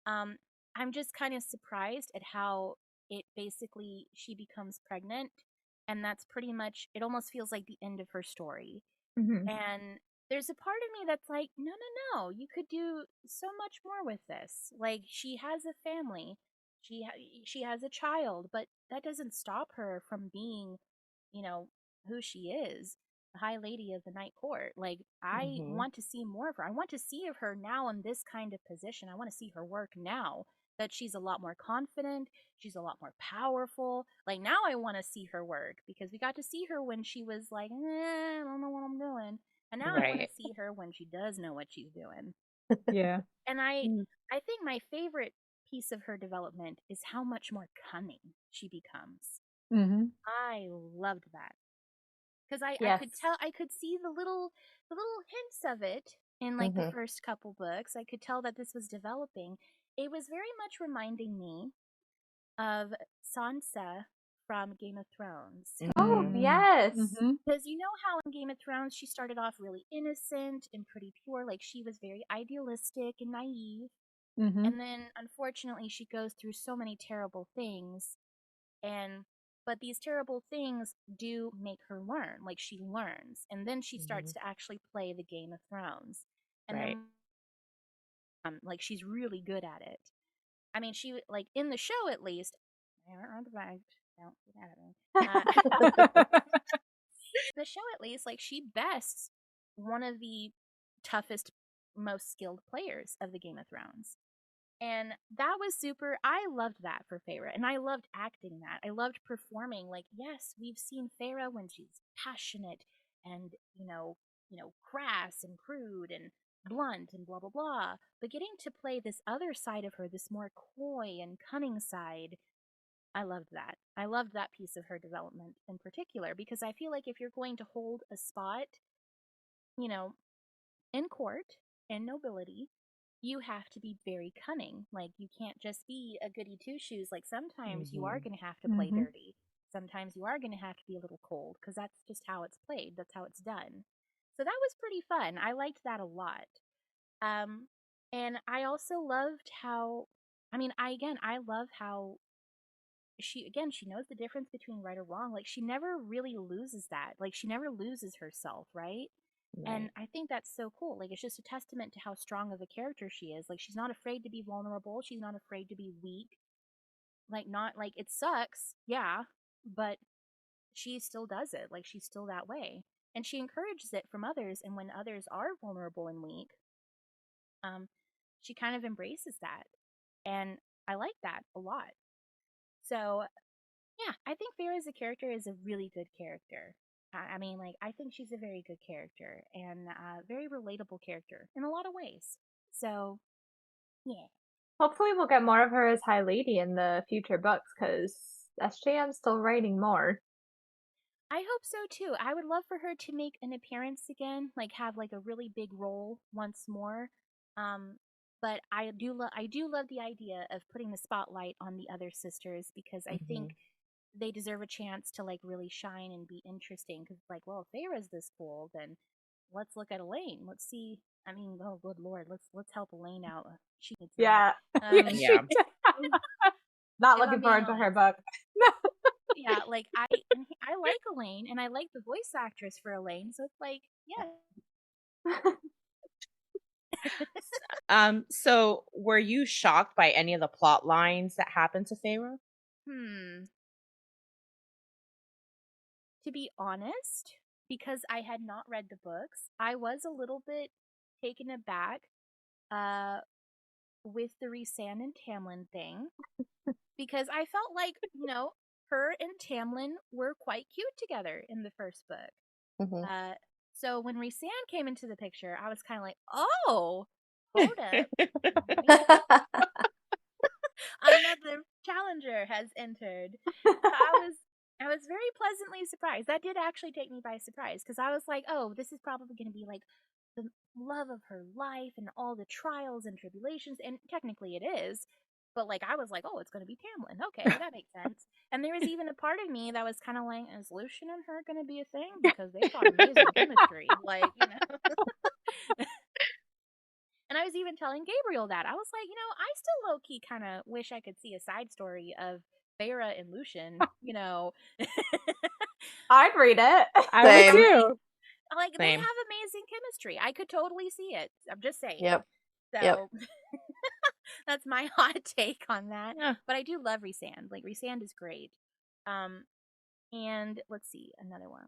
Um, I'm just kind of surprised at how it basically she becomes pregnant, and that's pretty much it. Almost feels like the end of her story. Mhm. And there's a part of me that's like, no, no, no, you could do so much more with this. Like, she has a family, she has a child, but that doesn't stop her from being, you know, who she is, the High Lady of the Night Court. Like, I Mhm. want to see more of her. I want to see of her now in this kind of position. I want to see her work now. That she's a lot more confident, she's a lot more powerful. Like, now I want to see her work, because we got to see her when she was like, I don't know what I'm doing. And now I want to Right. see her when she does know what she's doing. Yeah. And I Mm. I think my favorite piece of her development is how much more cunning she becomes. Mm-hmm. I loved that, because I Yes. could tell, I could see the little hints of it in, like, the Mhm. first couple books. I could tell that this was developing. It was very much reminding me of Sansa from Game of Thrones. Oh, Mhm. yes. Mm-hmm. Because you know how in Game of Thrones she started off really innocent and pretty pure, like she was very idealistic and naive. Mm-hmm. And then unfortunately she goes through so many terrible things, and but these terrible things do make her learn. Like, she learns, and then she starts Mhm. to actually play the Game of Thrones. And Right. then like, she's really good at it. I mean, like, in the show at least, don't get mad at me. The show at least, like, she bests one of the toughest, most skilled players of the Game of Thrones. And that was super. I loved that for Feyre, and I loved acting that. I loved performing. Like, yes, we've seen Feyre when she's passionate and, crass and crude and blunt and blah blah blah. But getting to play this other side of her, this more coy and cunning side, I loved that. I loved that piece of her development in particular, because I feel like if you're going to hold a spot, you know, in court and nobility, you have to be very cunning. Like, you can't just be a goody two shoes. Like, sometimes you are Mhm. going to have to play Mm-hmm. dirty. Sometimes you are going to have to be a little cold, because that's just how it's played. That's how it's done. So that was pretty fun. I liked that a lot. Um, and I also loved how, I love how she knows the difference between right or wrong. Like, she never really loses that. Like, she never loses herself, right? And Right. I think that's so cool. Like, it's just a testament to how strong of a character she is. Like, she's not afraid to be vulnerable. She's not afraid to be weak. Like, not like it sucks, yeah, but she still does it. Like, she's still that way. And she encourages it from others. And when others are vulnerable and weak, um, she kind of embraces that. And I like that a lot. So, yeah, I think Feyre as a character is a really good character. Like, I think she's a very good character and a very relatable character in a lot of ways. So, yeah. Hopefully, we'll get more of her as High Lady in the future books because SJM's still writing more. I hope so too. I would love for her to make an appearance again, like have like a really big role once more. Um, but I do love the idea of putting the spotlight on the other sisters because I think Mhm. they deserve a chance to like really shine and be interesting. Because like, well, if Feyre's this cool, then let's look at Elaine. Let's see. I mean, oh good lord, let's help Elaine out. She needs help. Yeah. Um, Yeah. Not if looking I'm being forward to her honest. book. Yeah, like I like Elaine and I like the voice actress for Elaine, so it's like, yeah. So were you shocked by any of the plot lines that happened to Feyre? Hmm. To be honest, because I had not read the books, I was a little bit taken aback uh with the Rhysand and Tamlin thing because I felt like, her and Tamlin were quite cute together in the first book. Mhm. Uh so when Rhysand came into the picture, I was kind of like, "Oh, hold up. Wait, another challenger has entered." So I was very pleasantly surprised. That did actually take me by surprise because I was like, "Oh, this is probably going to be like the love of her life and all the trials and tribulations," and technically it is. But like I was like, "Oh, it's going to be Tamlin. Okay, that makes sense." And there was even a part of me that was kind of like, "Is Lucian and her going to be a thing?" Because they've got amazing chemistry, like you know. And I was even telling Gabriel that. I was like, I still low key kind of wish I could see a side story of Feyre and Lucian, I'd read it. I would Same. too. like they Same. have amazing chemistry. I could totally see it. I'm just saying. Yep. Yep. So that's my hot take on that. Yeah. But I do love Rhysand. Like Rhysand is great. Um, and let's see another one.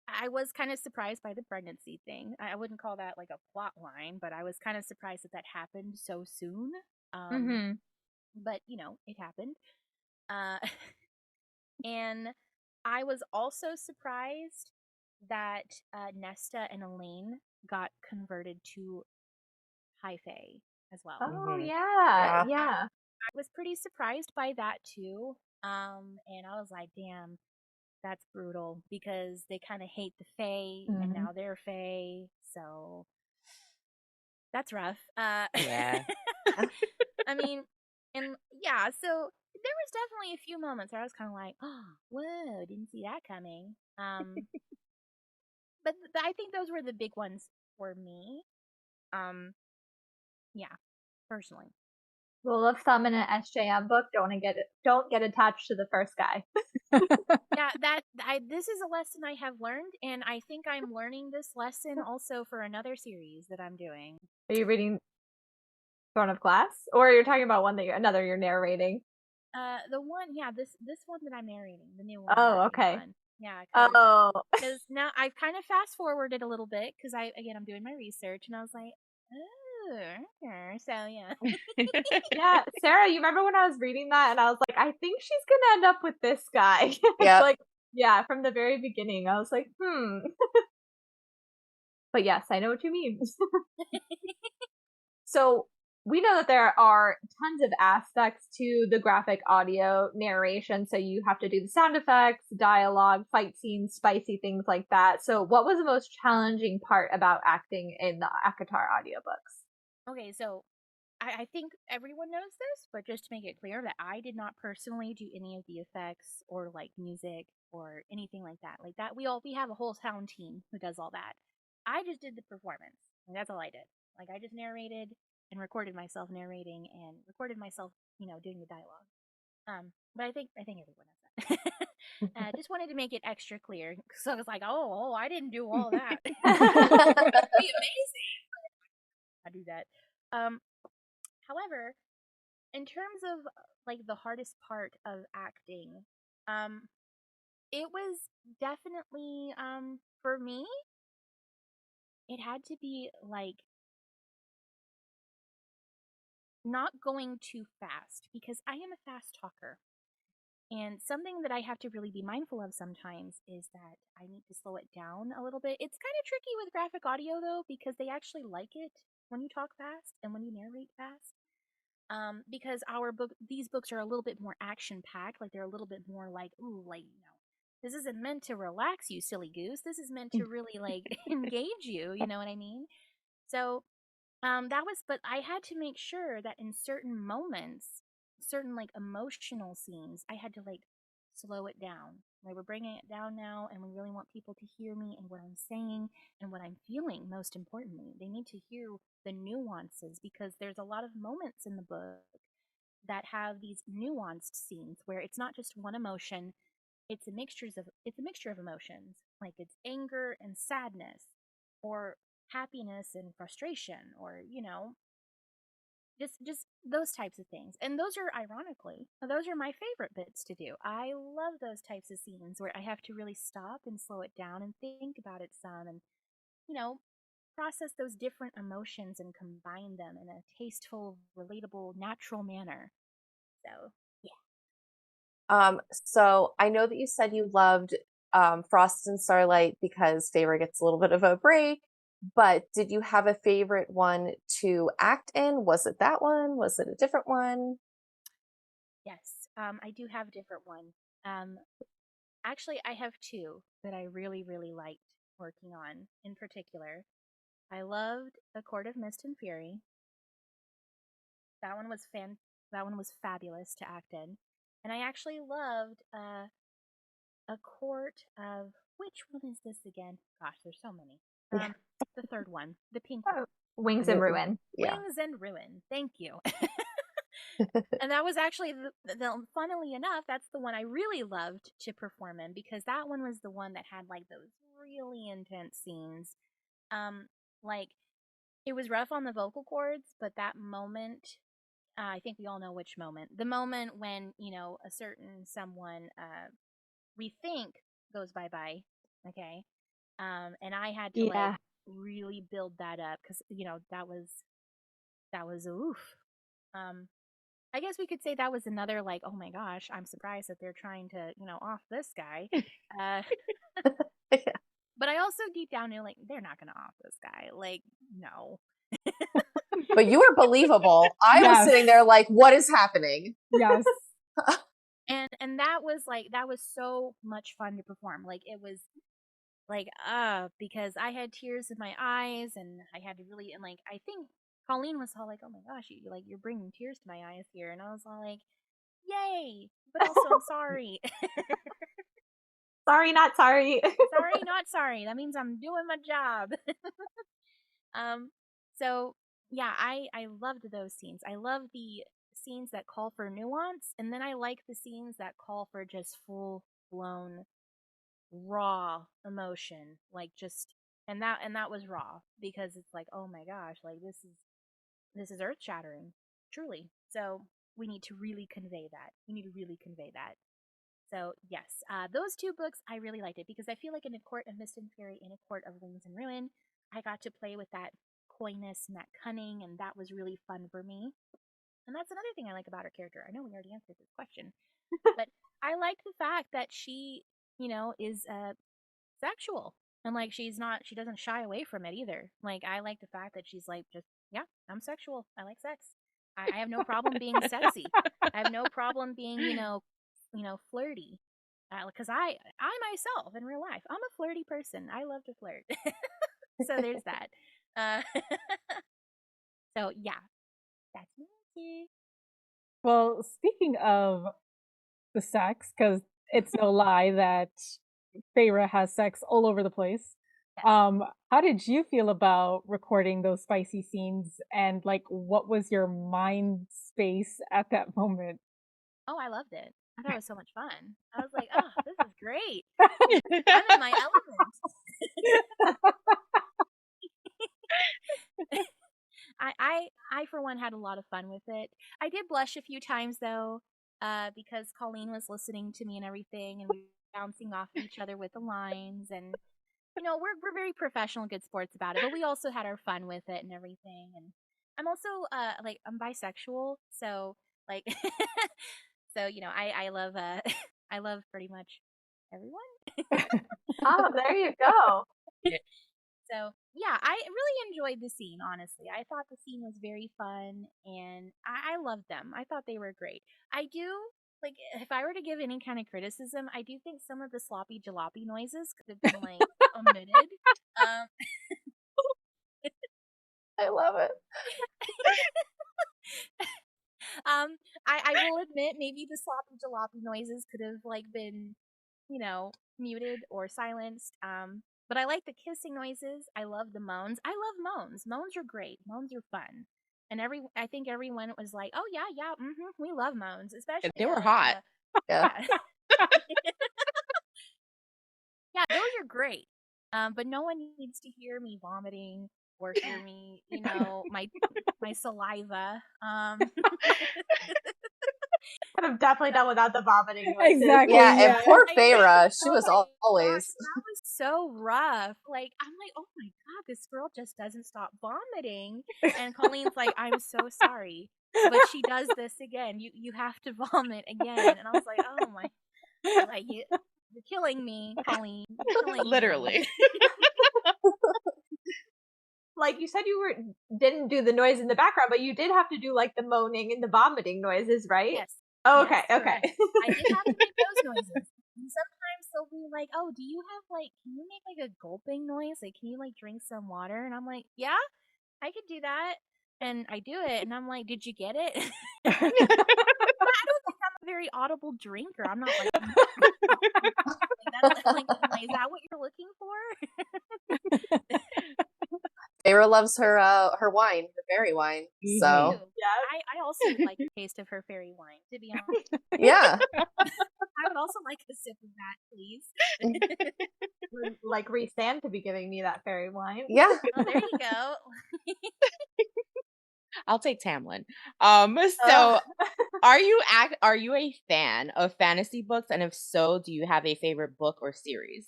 I was kind of surprised by the pregnancy thing. I wouldn't call that like a plot line, but I was kind of surprised that that happened so soon. Um, Mm-hmm. but it happened. Uh, and I was also surprised that Nesta and Elaine got converted to High Fae as well. Oh Mhm. yeah, Yeah. yeah. I was pretty surprised by that too. And I was like, damn, that's brutal because they kind of hate the Fae and Mm-hmm. now they're Fae. So that's rough. Yeah. I mean, and yeah, so there was definitely a few moments where I was kind of like, oh, whoa, didn't see that coming. But I think those were the big ones for me. Um, yeah, personally. Rule of thumb in an SJM book: don't get attached to the first guy. Yeah, this is a lesson I have learned, and I think I'm learning this lesson also for another series that I'm doing. Are you reading Throne of Glass, or you're talking about one that you're narrating? The one, yeah, this one that I'm narrating, the new one I'm Oh, working okay. on. Yeah, Oh, because now I've kind of fast forwarded a little bit because I'm doing my research, and I was like, oh, okay. So yeah. yeah. Sarah, you remember when I was reading that and I was like, I think she's gonna end up with this guy. Yep. Like, yeah, from the very beginning, I was like, But yes, I know what you mean. So we know that there are tons of aspects to the graphic audio narration. So you have to do the sound effects, dialogue, fight scenes, spicy things like that. So what was the most challenging part about acting in the Akatar audiobooks? Okay, so I think everyone knows this, but just to make it clear that I did not personally do any of the effects or like music or anything like that. Like that, we have a whole sound team who does all that. I just did the performance. Like, that's all I did. Like I just narrated and recorded myself narrating and recorded myself, doing the dialogue. But I think everyone knows that. Just wanted to make it extra clear because I was like, oh, I didn't do all that. That'd be amazing. I do that. Um, However, in terms of like the hardest part of acting, um, it was definitely for me, it had to be like not going too fast because I am a fast talker. And something that I have to really be mindful of sometimes is that I need to slow it down a little bit. It's kind of tricky with graphic audio though, because they actually like it when you talk fast and when you narrate fast. Because these books are a little bit more action packed, like they're a little bit more like, ooh, like, this isn't meant to relax you, silly goose. This is meant to really like engage you. You know what I mean? So that was, but I had to make sure that in certain moments, certain like emotional scenes, I had to like slow it down. Like we're bringing it down now, and we really want people to hear me and what I'm saying and what I'm feeling. Most importantly, they need to hear the nuances because there's a lot of moments in the book that have these nuanced scenes where it's not just one emotion, it's a mixture of emotions, like it's anger and sadness, or happiness and frustration, or just those types of things. And those are, ironically, those are my favorite bits to do. I love those types of scenes where I have to really stop and slow it down and think about it some, and you know process those different emotions and combine them in a tasteful, relatable, natural manner. So So I know that you said you loved Frost and Starlight because Feyre gets a little bit of a break, but did you have a favorite one to act in? Was it that one? Was it a different one? yes, I do have a different one. Um, Actually, I have two that I really, really liked working on in particular. I loved A Court of Mist and Fury. That one was That one was fabulous to act in. And I actually loved A Court of, which one is this again? Gosh, there's so many. Yeah. The third one, the pink one. Wings and Ruin. Yeah. Wings and Ruin. Thank you. And that was actually funnily enough, that's the one I really loved to perform in because that one was the one that had like those really intense scenes. Like it was rough on the vocal cords, but that moment, I think we all know which moment. The moment when a certain someone we think goes bye bye, okay, and I had to like Yeah. really build that up because that was oof. Um, I guess we could say that was another like, oh my gosh, I'm surprised that they're trying to, off this guy. Uh, Yeah. but I also deep down knew like they're not gonna off this guy. Like, no. But you were believable. I was Yes. sitting there like, what is happening? Yes. And that was so much fun to perform. Like it was like because I had tears in my eyes and I had to really, and like I think Colleen was all like, "Oh my gosh, you're bringing tears to my eyes here," and I was all like, "Yay!" But also I'm sorry. Sorry, not sorry. Sorry, not sorry. That means I'm doing my job. um, so yeah, I loved those scenes. I love the scenes that call for nuance, and then I like the scenes that call for just full blown raw emotion, like just and that was raw because it's like, oh my gosh, like this is earth shattering, truly. So we need to really convey that. We need to really convey that. So yes, those two books I really liked it because I feel like in A Court of Mist and Fury, in A Court of Wings and Ruin, I got to play with that coyness and that cunning, and that was really fun for me. And that's another thing I like about her character. I know we already answered this question, but I like the fact that she, is sexual, and like she doesn't shy away from it either. Like I like the fact that she's like, just yeah, I'm sexual. I like sex. I have no problem being sexy. I have no problem being flirty. Because I myself in real life, I'm a flirty person. I love to flirt. So there's that. Uh, so yeah, that's me. Well, speaking of the sex, because it's no lie that Feyre has sex all over the place. Yes. How did you feel about recording those spicy scenes, and like, what was your mind space at that moment? Oh, I loved it. I thought it was so much fun. I was like, oh, this is great. I'm in my element. I for one had a lot of fun with it. I did blush a few times though, because Colleen was listening to me and everything, and we were bouncing off of each other with the lines, and we're very professional, good sports about it, but we also had our fun with it and everything. And I'm also like I'm bisexual, so like so I love I love pretty much everyone. Oh, there you go. So yeah, I really enjoyed the scene. Honestly, I thought the scene was very fun, and I loved them. I thought they were great. I do like if I were to give any kind of criticism, I do think some of the sloppy jalopy noises could have been like omitted. Um, I love it. I will admit maybe the sloppy jalopy noises could have like been, muted or silenced. But I like the kissing noises. I love the moans. I love moans. Moans are great. Moans are fun. And I think everyone was like, "Oh yeah, yeah, we love moans, especially They were like hot. Yeah. yeah, yeah, those are great. But no one needs to hear me vomiting or hear me, my saliva. Could have definitely done without the vomiting noises. Exactly. Yeah, and Yeah. poor I Feyre, she oh was my gosh, always. that was so rough. Like, I'm like, oh my god, this girl just doesn't stop vomiting. And Colleen's like, I'm so sorry, but she does this again. You have to vomit again. And I was like, oh my, like you're killing me, Colleen. You're killing me. Literally. Like you said, didn't do the noise in the background, but you did have to do like the moaning and the vomiting noises, right? Yes. Oh, Yes, okay. correct. I did have to make those noises. And sometimes they'll be like, "Oh, do you have can you make like a gulping noise? Like, can you like drink some water?" And I'm like, "Yeah, I could do that." And I do it, and I'm like, "Did you get it?" I don't think I'm a very audible drinker. I'm not like, that's like, is that what you're looking for? Feyre loves her wine, her fairy wine. Mhm. So Yeah. I also would like a taste of her fairy wine, to be honest. yeah. I would also like a sip of that, please. Would like Rhysand to be giving me that fairy wine. Yeah. Oh, there you go. I'll take Tamlin. So are you a fan of fantasy books? And if so, do you have a favorite book or series?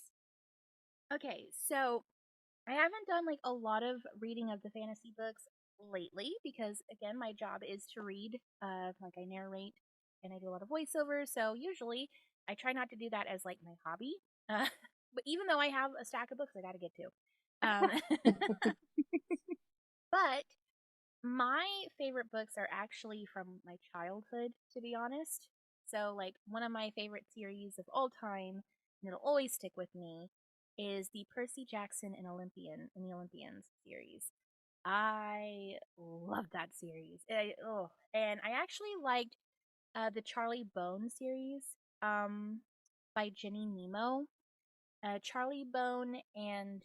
Okay, so I haven't done like a lot of reading of the fantasy books lately because again, my job is to read. Like I narrate and I do a lot of voiceovers, so usually I try not to do that as like my hobby. Uh, but even though I have a stack of books I got to get to. But my favorite books are actually from my childhood, to be honest. So, like, one of my favorite series of all time, and it'll always stick with me, is the Percy Jackson and the Olympians series. I love that series. And I actually liked the Charlie Bone series by Jenny Nemo. Charlie Bone and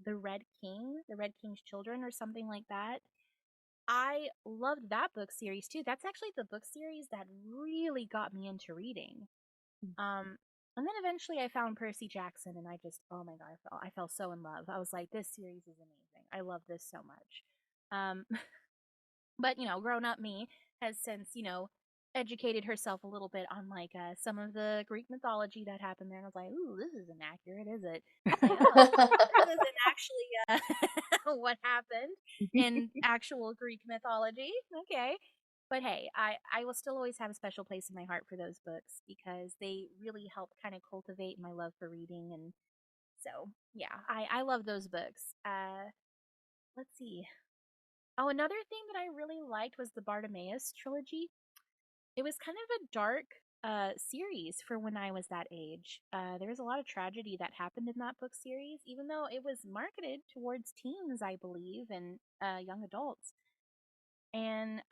the Red King's Children, or something like that. I loved that book series too. That's actually the book series that really got me into reading. And then eventually I found Percy Jackson, and I just, oh my god, I fell so in love. I was like, this series is amazing. I love this so much. Um, but grown up me has since educated herself a little bit on like some of the Greek mythology that happened there, and I was like, ooh, this isn't accurate, is it? Like, oh, this isn't actually what happened in actual Greek mythology. Okay. But hey, I will still always have a special place in my heart for those books because they really help kind of cultivate my love for reading. And so, yeah, I love those books. Let's see. Oh, another thing that I really liked was the Bartimaeus trilogy. It was kind of a dark series for when I was that age. There was a lot of tragedy that happened in that book series, even though it was marketed towards teens, I believe, and young adults. And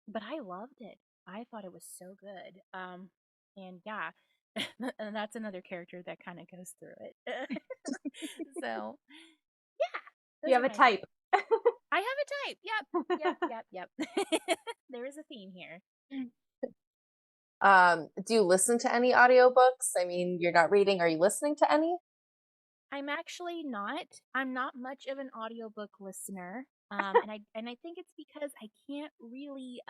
but I loved it. I thought it was so good. And yeah, and that's another character that kind of goes through it. So yeah, those You are have a my type. I have a type. Yep. There is a theme here. Do you listen to any audiobooks? I mean, you're not reading. Are you listening to any? I'm actually not. I'm not much of an audiobook listener. And I think it's because I can't really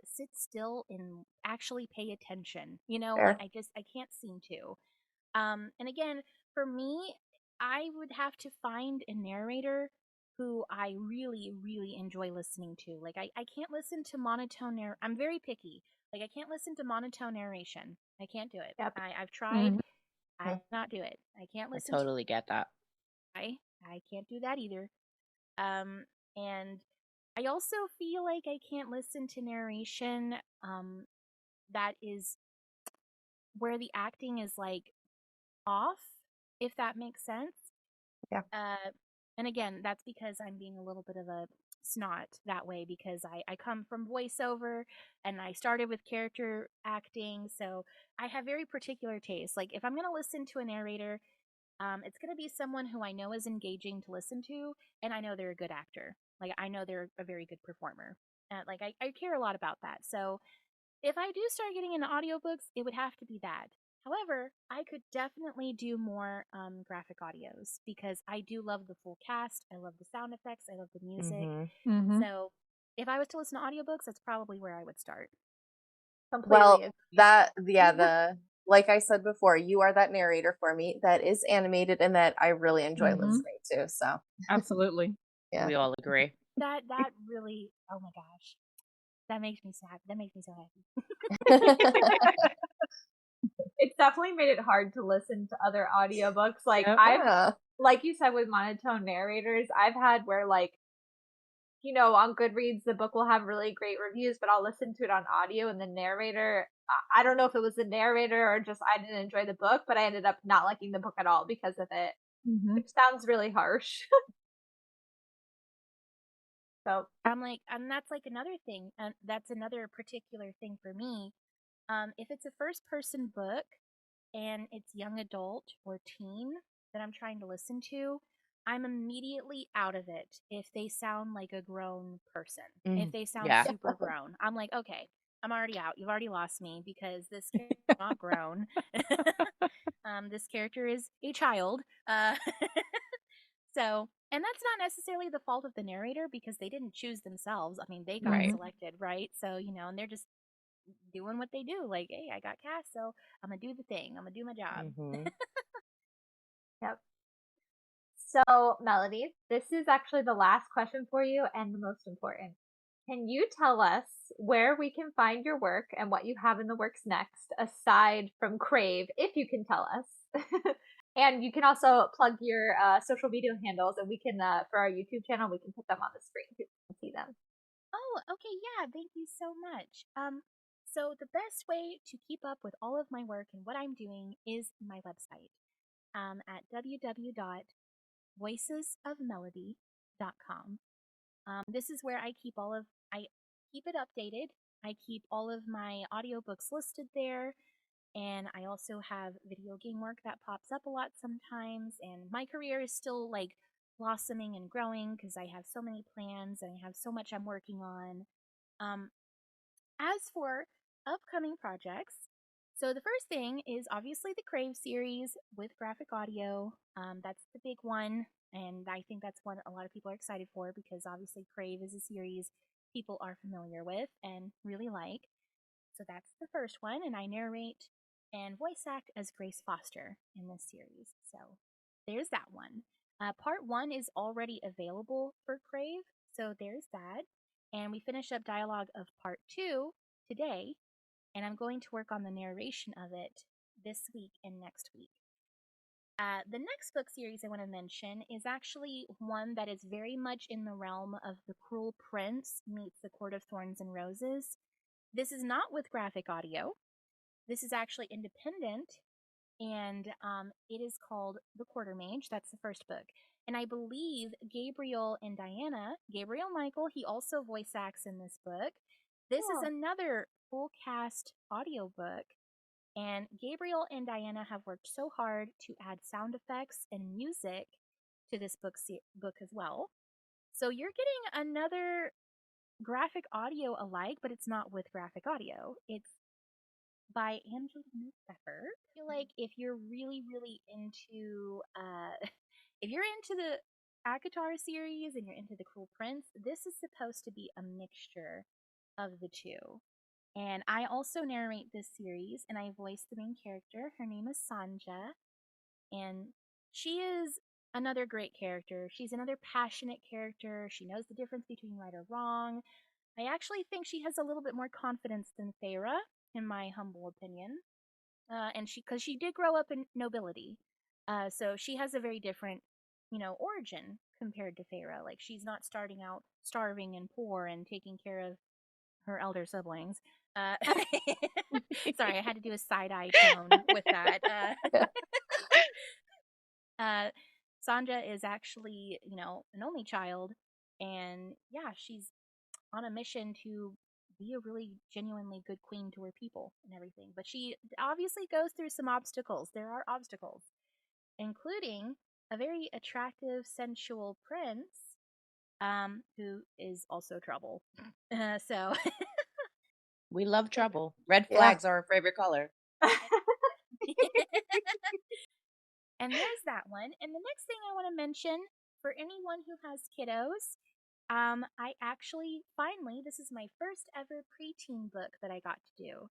sit still and actually pay attention. Fair. I can't seem to. And again, for me, I would have to find a narrator who I really, really enjoy listening to. Like I can't listen to monotone I'm very picky. Like I can't listen to monotone narration. I can't do it. Yep. I've tried. Mhm. I cannot do it. I can't I listen to totally get that. I can't do that either. And I also feel like I can't listen to narration that is where the acting is like off, if that makes sense. Yeah. And again, that's because I'm being a little bit of a snot that way, because I come from voiceover and I started with character acting. So I have very particular tastes. Like if I'm going to listen to a narrator, it's going to be someone who I know is engaging to listen to, and I know they're a good actor. Like I know they're a very good performer. Like I care a lot about that. So if I do start getting into audiobooks, it would have to be that. However, I could definitely do more graphic audios because I do love the full cast. I love the sound effects. I love the music. Mm-hmm. So if I was to listen to audiobooks, that's probably where I would start. Completely Well, agree. the like I said before, you are that narrator for me that is animated and that I really enjoy Mhm. listening to. So Absolutely. yeah. We all agree. That really, oh my gosh, that makes me sad. That makes me so happy. It's definitely made it hard to listen to other audiobooks. Like Yep. I've like you said with monotone narrators, I've had where like on Goodreads the book will have really great reviews, but I'll listen to it on audio and the narrator I don't know if it was the narrator or just I didn't enjoy the book, but I ended up not liking the book at all because of it. Mm-hmm. Which sounds really harsh. So I'm like, and that's like another thing, and that's another particular thing for me. If it's a first person book and it's young adult or teen that I'm trying to listen to, I'm immediately out of it if they sound like a grown person. If they sound Yeah. super grown, I'm like, okay, I'm already out. You've already lost me because this character is not grown. This character is a child. So, and that's not necessarily the fault of the narrator because they didn't choose themselves. I mean, they got Right. selected, right? So, and they're just doing what they do. Like, hey, I got cast, so I'm gonna do the thing. I'm gonna do my job. Mhm. yep. So Melody, this is actually the last question for you and the most important. Can you tell us where we can find your work and what you have in the works next, aside from Crave, if you can tell us? And you can also plug your social media handles, and we can, for our YouTube channel, we can put them on the screen so you can see them. Oh, okay, yeah, thank you so much. So the best way to keep up with all of my work and what I'm doing is my website. At www.voicesofmelody.com. This is where I keep it updated. I keep all of my audiobooks listed there, and I also have video game work that pops up a lot sometimes, and my career is still like blossoming and growing because I have so many plans and I have so much I'm working on. Um, as for upcoming projects, so the first thing is obviously the Crave series with graphic audio. That's the big one, and I think that's one a lot of people are excited for because obviously Crave is a series people are familiar with and really like. So that's the first one, and I narrate and voice act as Grace Foster in this series. So there's that one. Part one is already available for Crave, so there's that. And we finish up dialogue of part two today, and I'm going to work on the narration of it this week and next week. The next book series I want to mention is actually one that is very much in the realm of The Cruel Prince meets The Court of Thorns and Roses. This is not with graphic audio. This is actually independent, and it is called The Quarter Mage. That's the first book. And I believe Gabriel Michael, he also voice acts in this book. This is another full cast audiobook, and Gabriel and Diana have worked so hard to add sound effects and music to this book as well. So you're getting another graphic audio alike, but it's not with graphic audio. It's by Angela Pfeffer. I feel like if you're really, really into if you're into the ACOTAR series and you're into the Cruel Prince, this is supposed to be a mixture of the two. And I also narrate this series and I voice the main character. Her name is Sanja, and she is another great character. She's another passionate character. She knows the difference between right or wrong. I actually think she has a little bit more confidence than Feyre, in my humble opinion. And because she did grow up in nobility, so she has a very different, origin compared to Feyre. Like she's not starting out starving and poor and taking care of her elder siblings. Uh, sorry, I had to do a side eye tone with that. Uh, Sandra is actually, an only child, and yeah, she's on a mission to be a really genuinely good queen to her people and everything. But she obviously goes through some obstacles. There are obstacles, including a very attractive, sensual prince, who is also trouble. So, We love trouble. Red Yeah. flags are our favorite color. and there's that one. And the next thing I want to mention for anyone who has kiddos, I actually finally, this is my first ever preteen book that I got to do,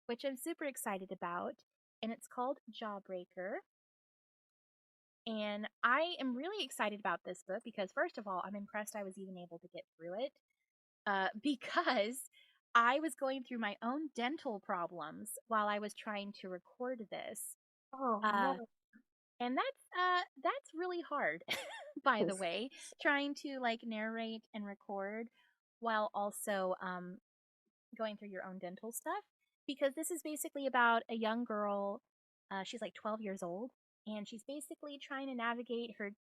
which I'm super excited about. And it's called Jawbreaker. And I am really excited about this book because, first of all, I'm impressed I was even able to get through it because I was going through my own dental problems while I was trying to record this. Oh, Uh, no. and that's really hard, by the way, trying to like narrate and record while also going through your own dental stuff, because this is basically about a young girl. She's like 12 years old, and she's basically trying to navigate her,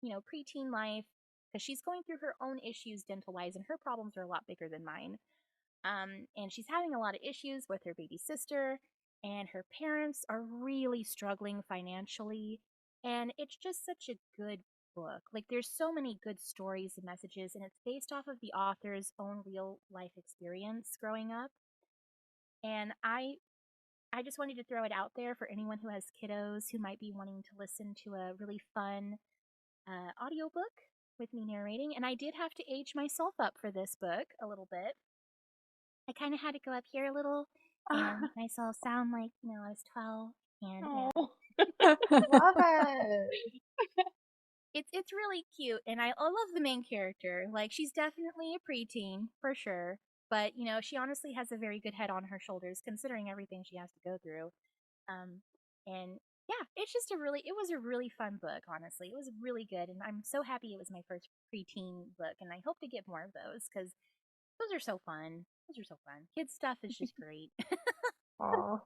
preteen life because she's going through her own issues dental wise, and her problems are a lot bigger than mine. And she's having a lot of issues with her baby sister, and her parents are really struggling financially. And it's just such a good book. Like, there's so many good stories and messages, and it's based off of the author's own real life experience growing up. And I just wanted to throw it out there for anyone who has kiddos who might be wanting to listen to a really fun audiobook with me narrating. And I did have to age myself up for this book a little bit. I kind of had to go up here a little and make myself sound like, I was 12. And Love it. it's really cute. And I love the main character. Like, she's definitely a preteen for sure. But, she honestly has a very good head on her shoulders considering everything she has to go through. Um, and yeah, it was a really fun book, honestly. It was really good. And I'm so happy it was my first preteen book. And I hope to get more of those because those are so fun. Those are so fun. Kids stuff is just great. Oh,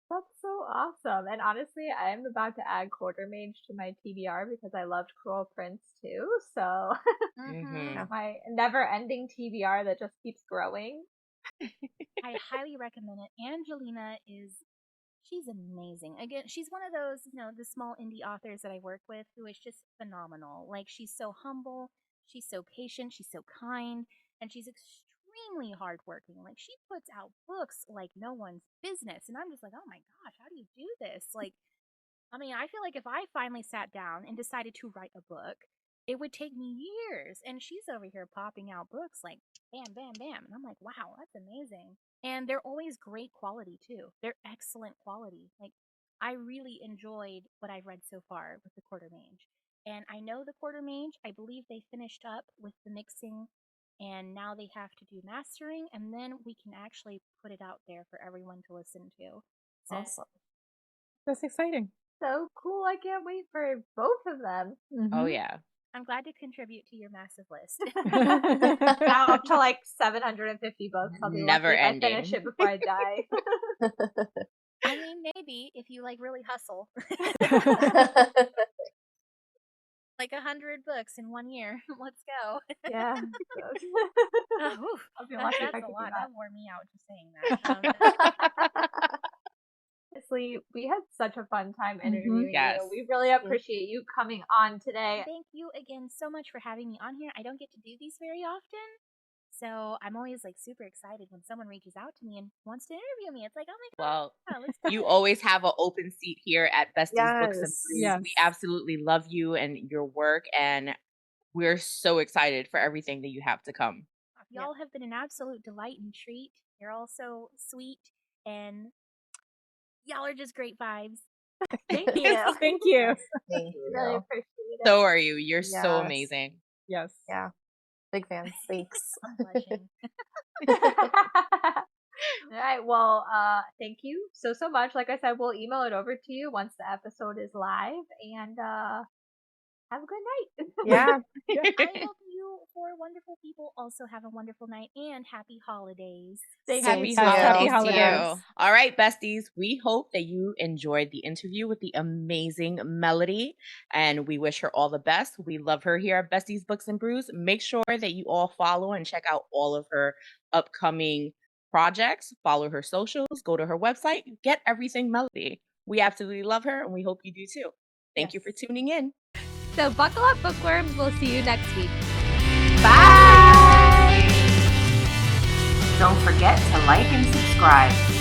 That's so awesome. And honestly, I am about to add Quarter Mage to my TBR because I loved Cruel Prince too. So Mhm. my never ending TBR that just keeps growing. I highly recommend it. Angelina she's amazing. Again, she's one of those, the small indie authors that I work with who is just phenomenal. Like, she's so humble, she's so patient, she's so kind, and she's extremely hardworking. Like, she puts out books like no one's business. And I'm just like, oh my gosh, how do you do this? Like, I mean, I feel like if I finally sat down and decided to write a book, it would take me years. And she's over here popping out books like bam, bam, bam. And I'm like, wow, that's amazing. And they're always great quality too. They're excellent quality. Like, I really enjoyed what I've read so far with the Quarter Mage. And I know the Quarter Mage, I believe they finished up with the mixing and now they have to do mastering, and then we can actually put it out there for everyone to listen to. So awesome. That's exciting. So cool. I can't wait for both of them. Oh yeah. I'm glad to contribute to your massive list. Now up to like 750 books. I'll be Never lucky if I finish ending. it before I die. I mean, maybe if you like really hustle, like 100 books in 1 year. Let's go. Yeah. Oh, I'll be lucky if that's I a can do lot. that. That wore me out just saying that. Honestly, we had such a fun time interviewing Yes. you. We really appreciate you coming on today. Thank you again so much for having me on here. I don't get to do these very often. So I'm always like super excited when someone reaches out to me and wants to interview me. It's like, oh my God, Well, yeah, let's do you it. always have an open seat here at Besties Books and Yes. Brews. Yes. We absolutely love you and your work, and we're so excited for everything that you have to come. Y'all have been an absolute delight and treat. You're all so sweet, and y'all are just great vibes. Thank you. Thank you. Thank you. Really appreciate it. So are you. You're so Yes. amazing. Yes. Yeah. Big fans. Thanks. I'm blushing. All right. Well, thank you so much. Like I said, we'll email it over to you once the episode is live. And have a good night. Yeah. I hope you four wonderful people also have a wonderful night and happy holidays. Same Happy to you. Happy holidays to you. holidays. All right, besties. We hope that you enjoyed the interview with the amazing Melody, and we wish her all the best. We love her here at Besties Books and Brews. Make sure that you all follow and check out all of her upcoming projects. Follow her socials. Go to her website. Get everything Melody. We absolutely love her, and we hope you do too. Thank you for tuning in. So buckle up, bookworms. We'll see you next week. Bye. Don't forget to like and subscribe.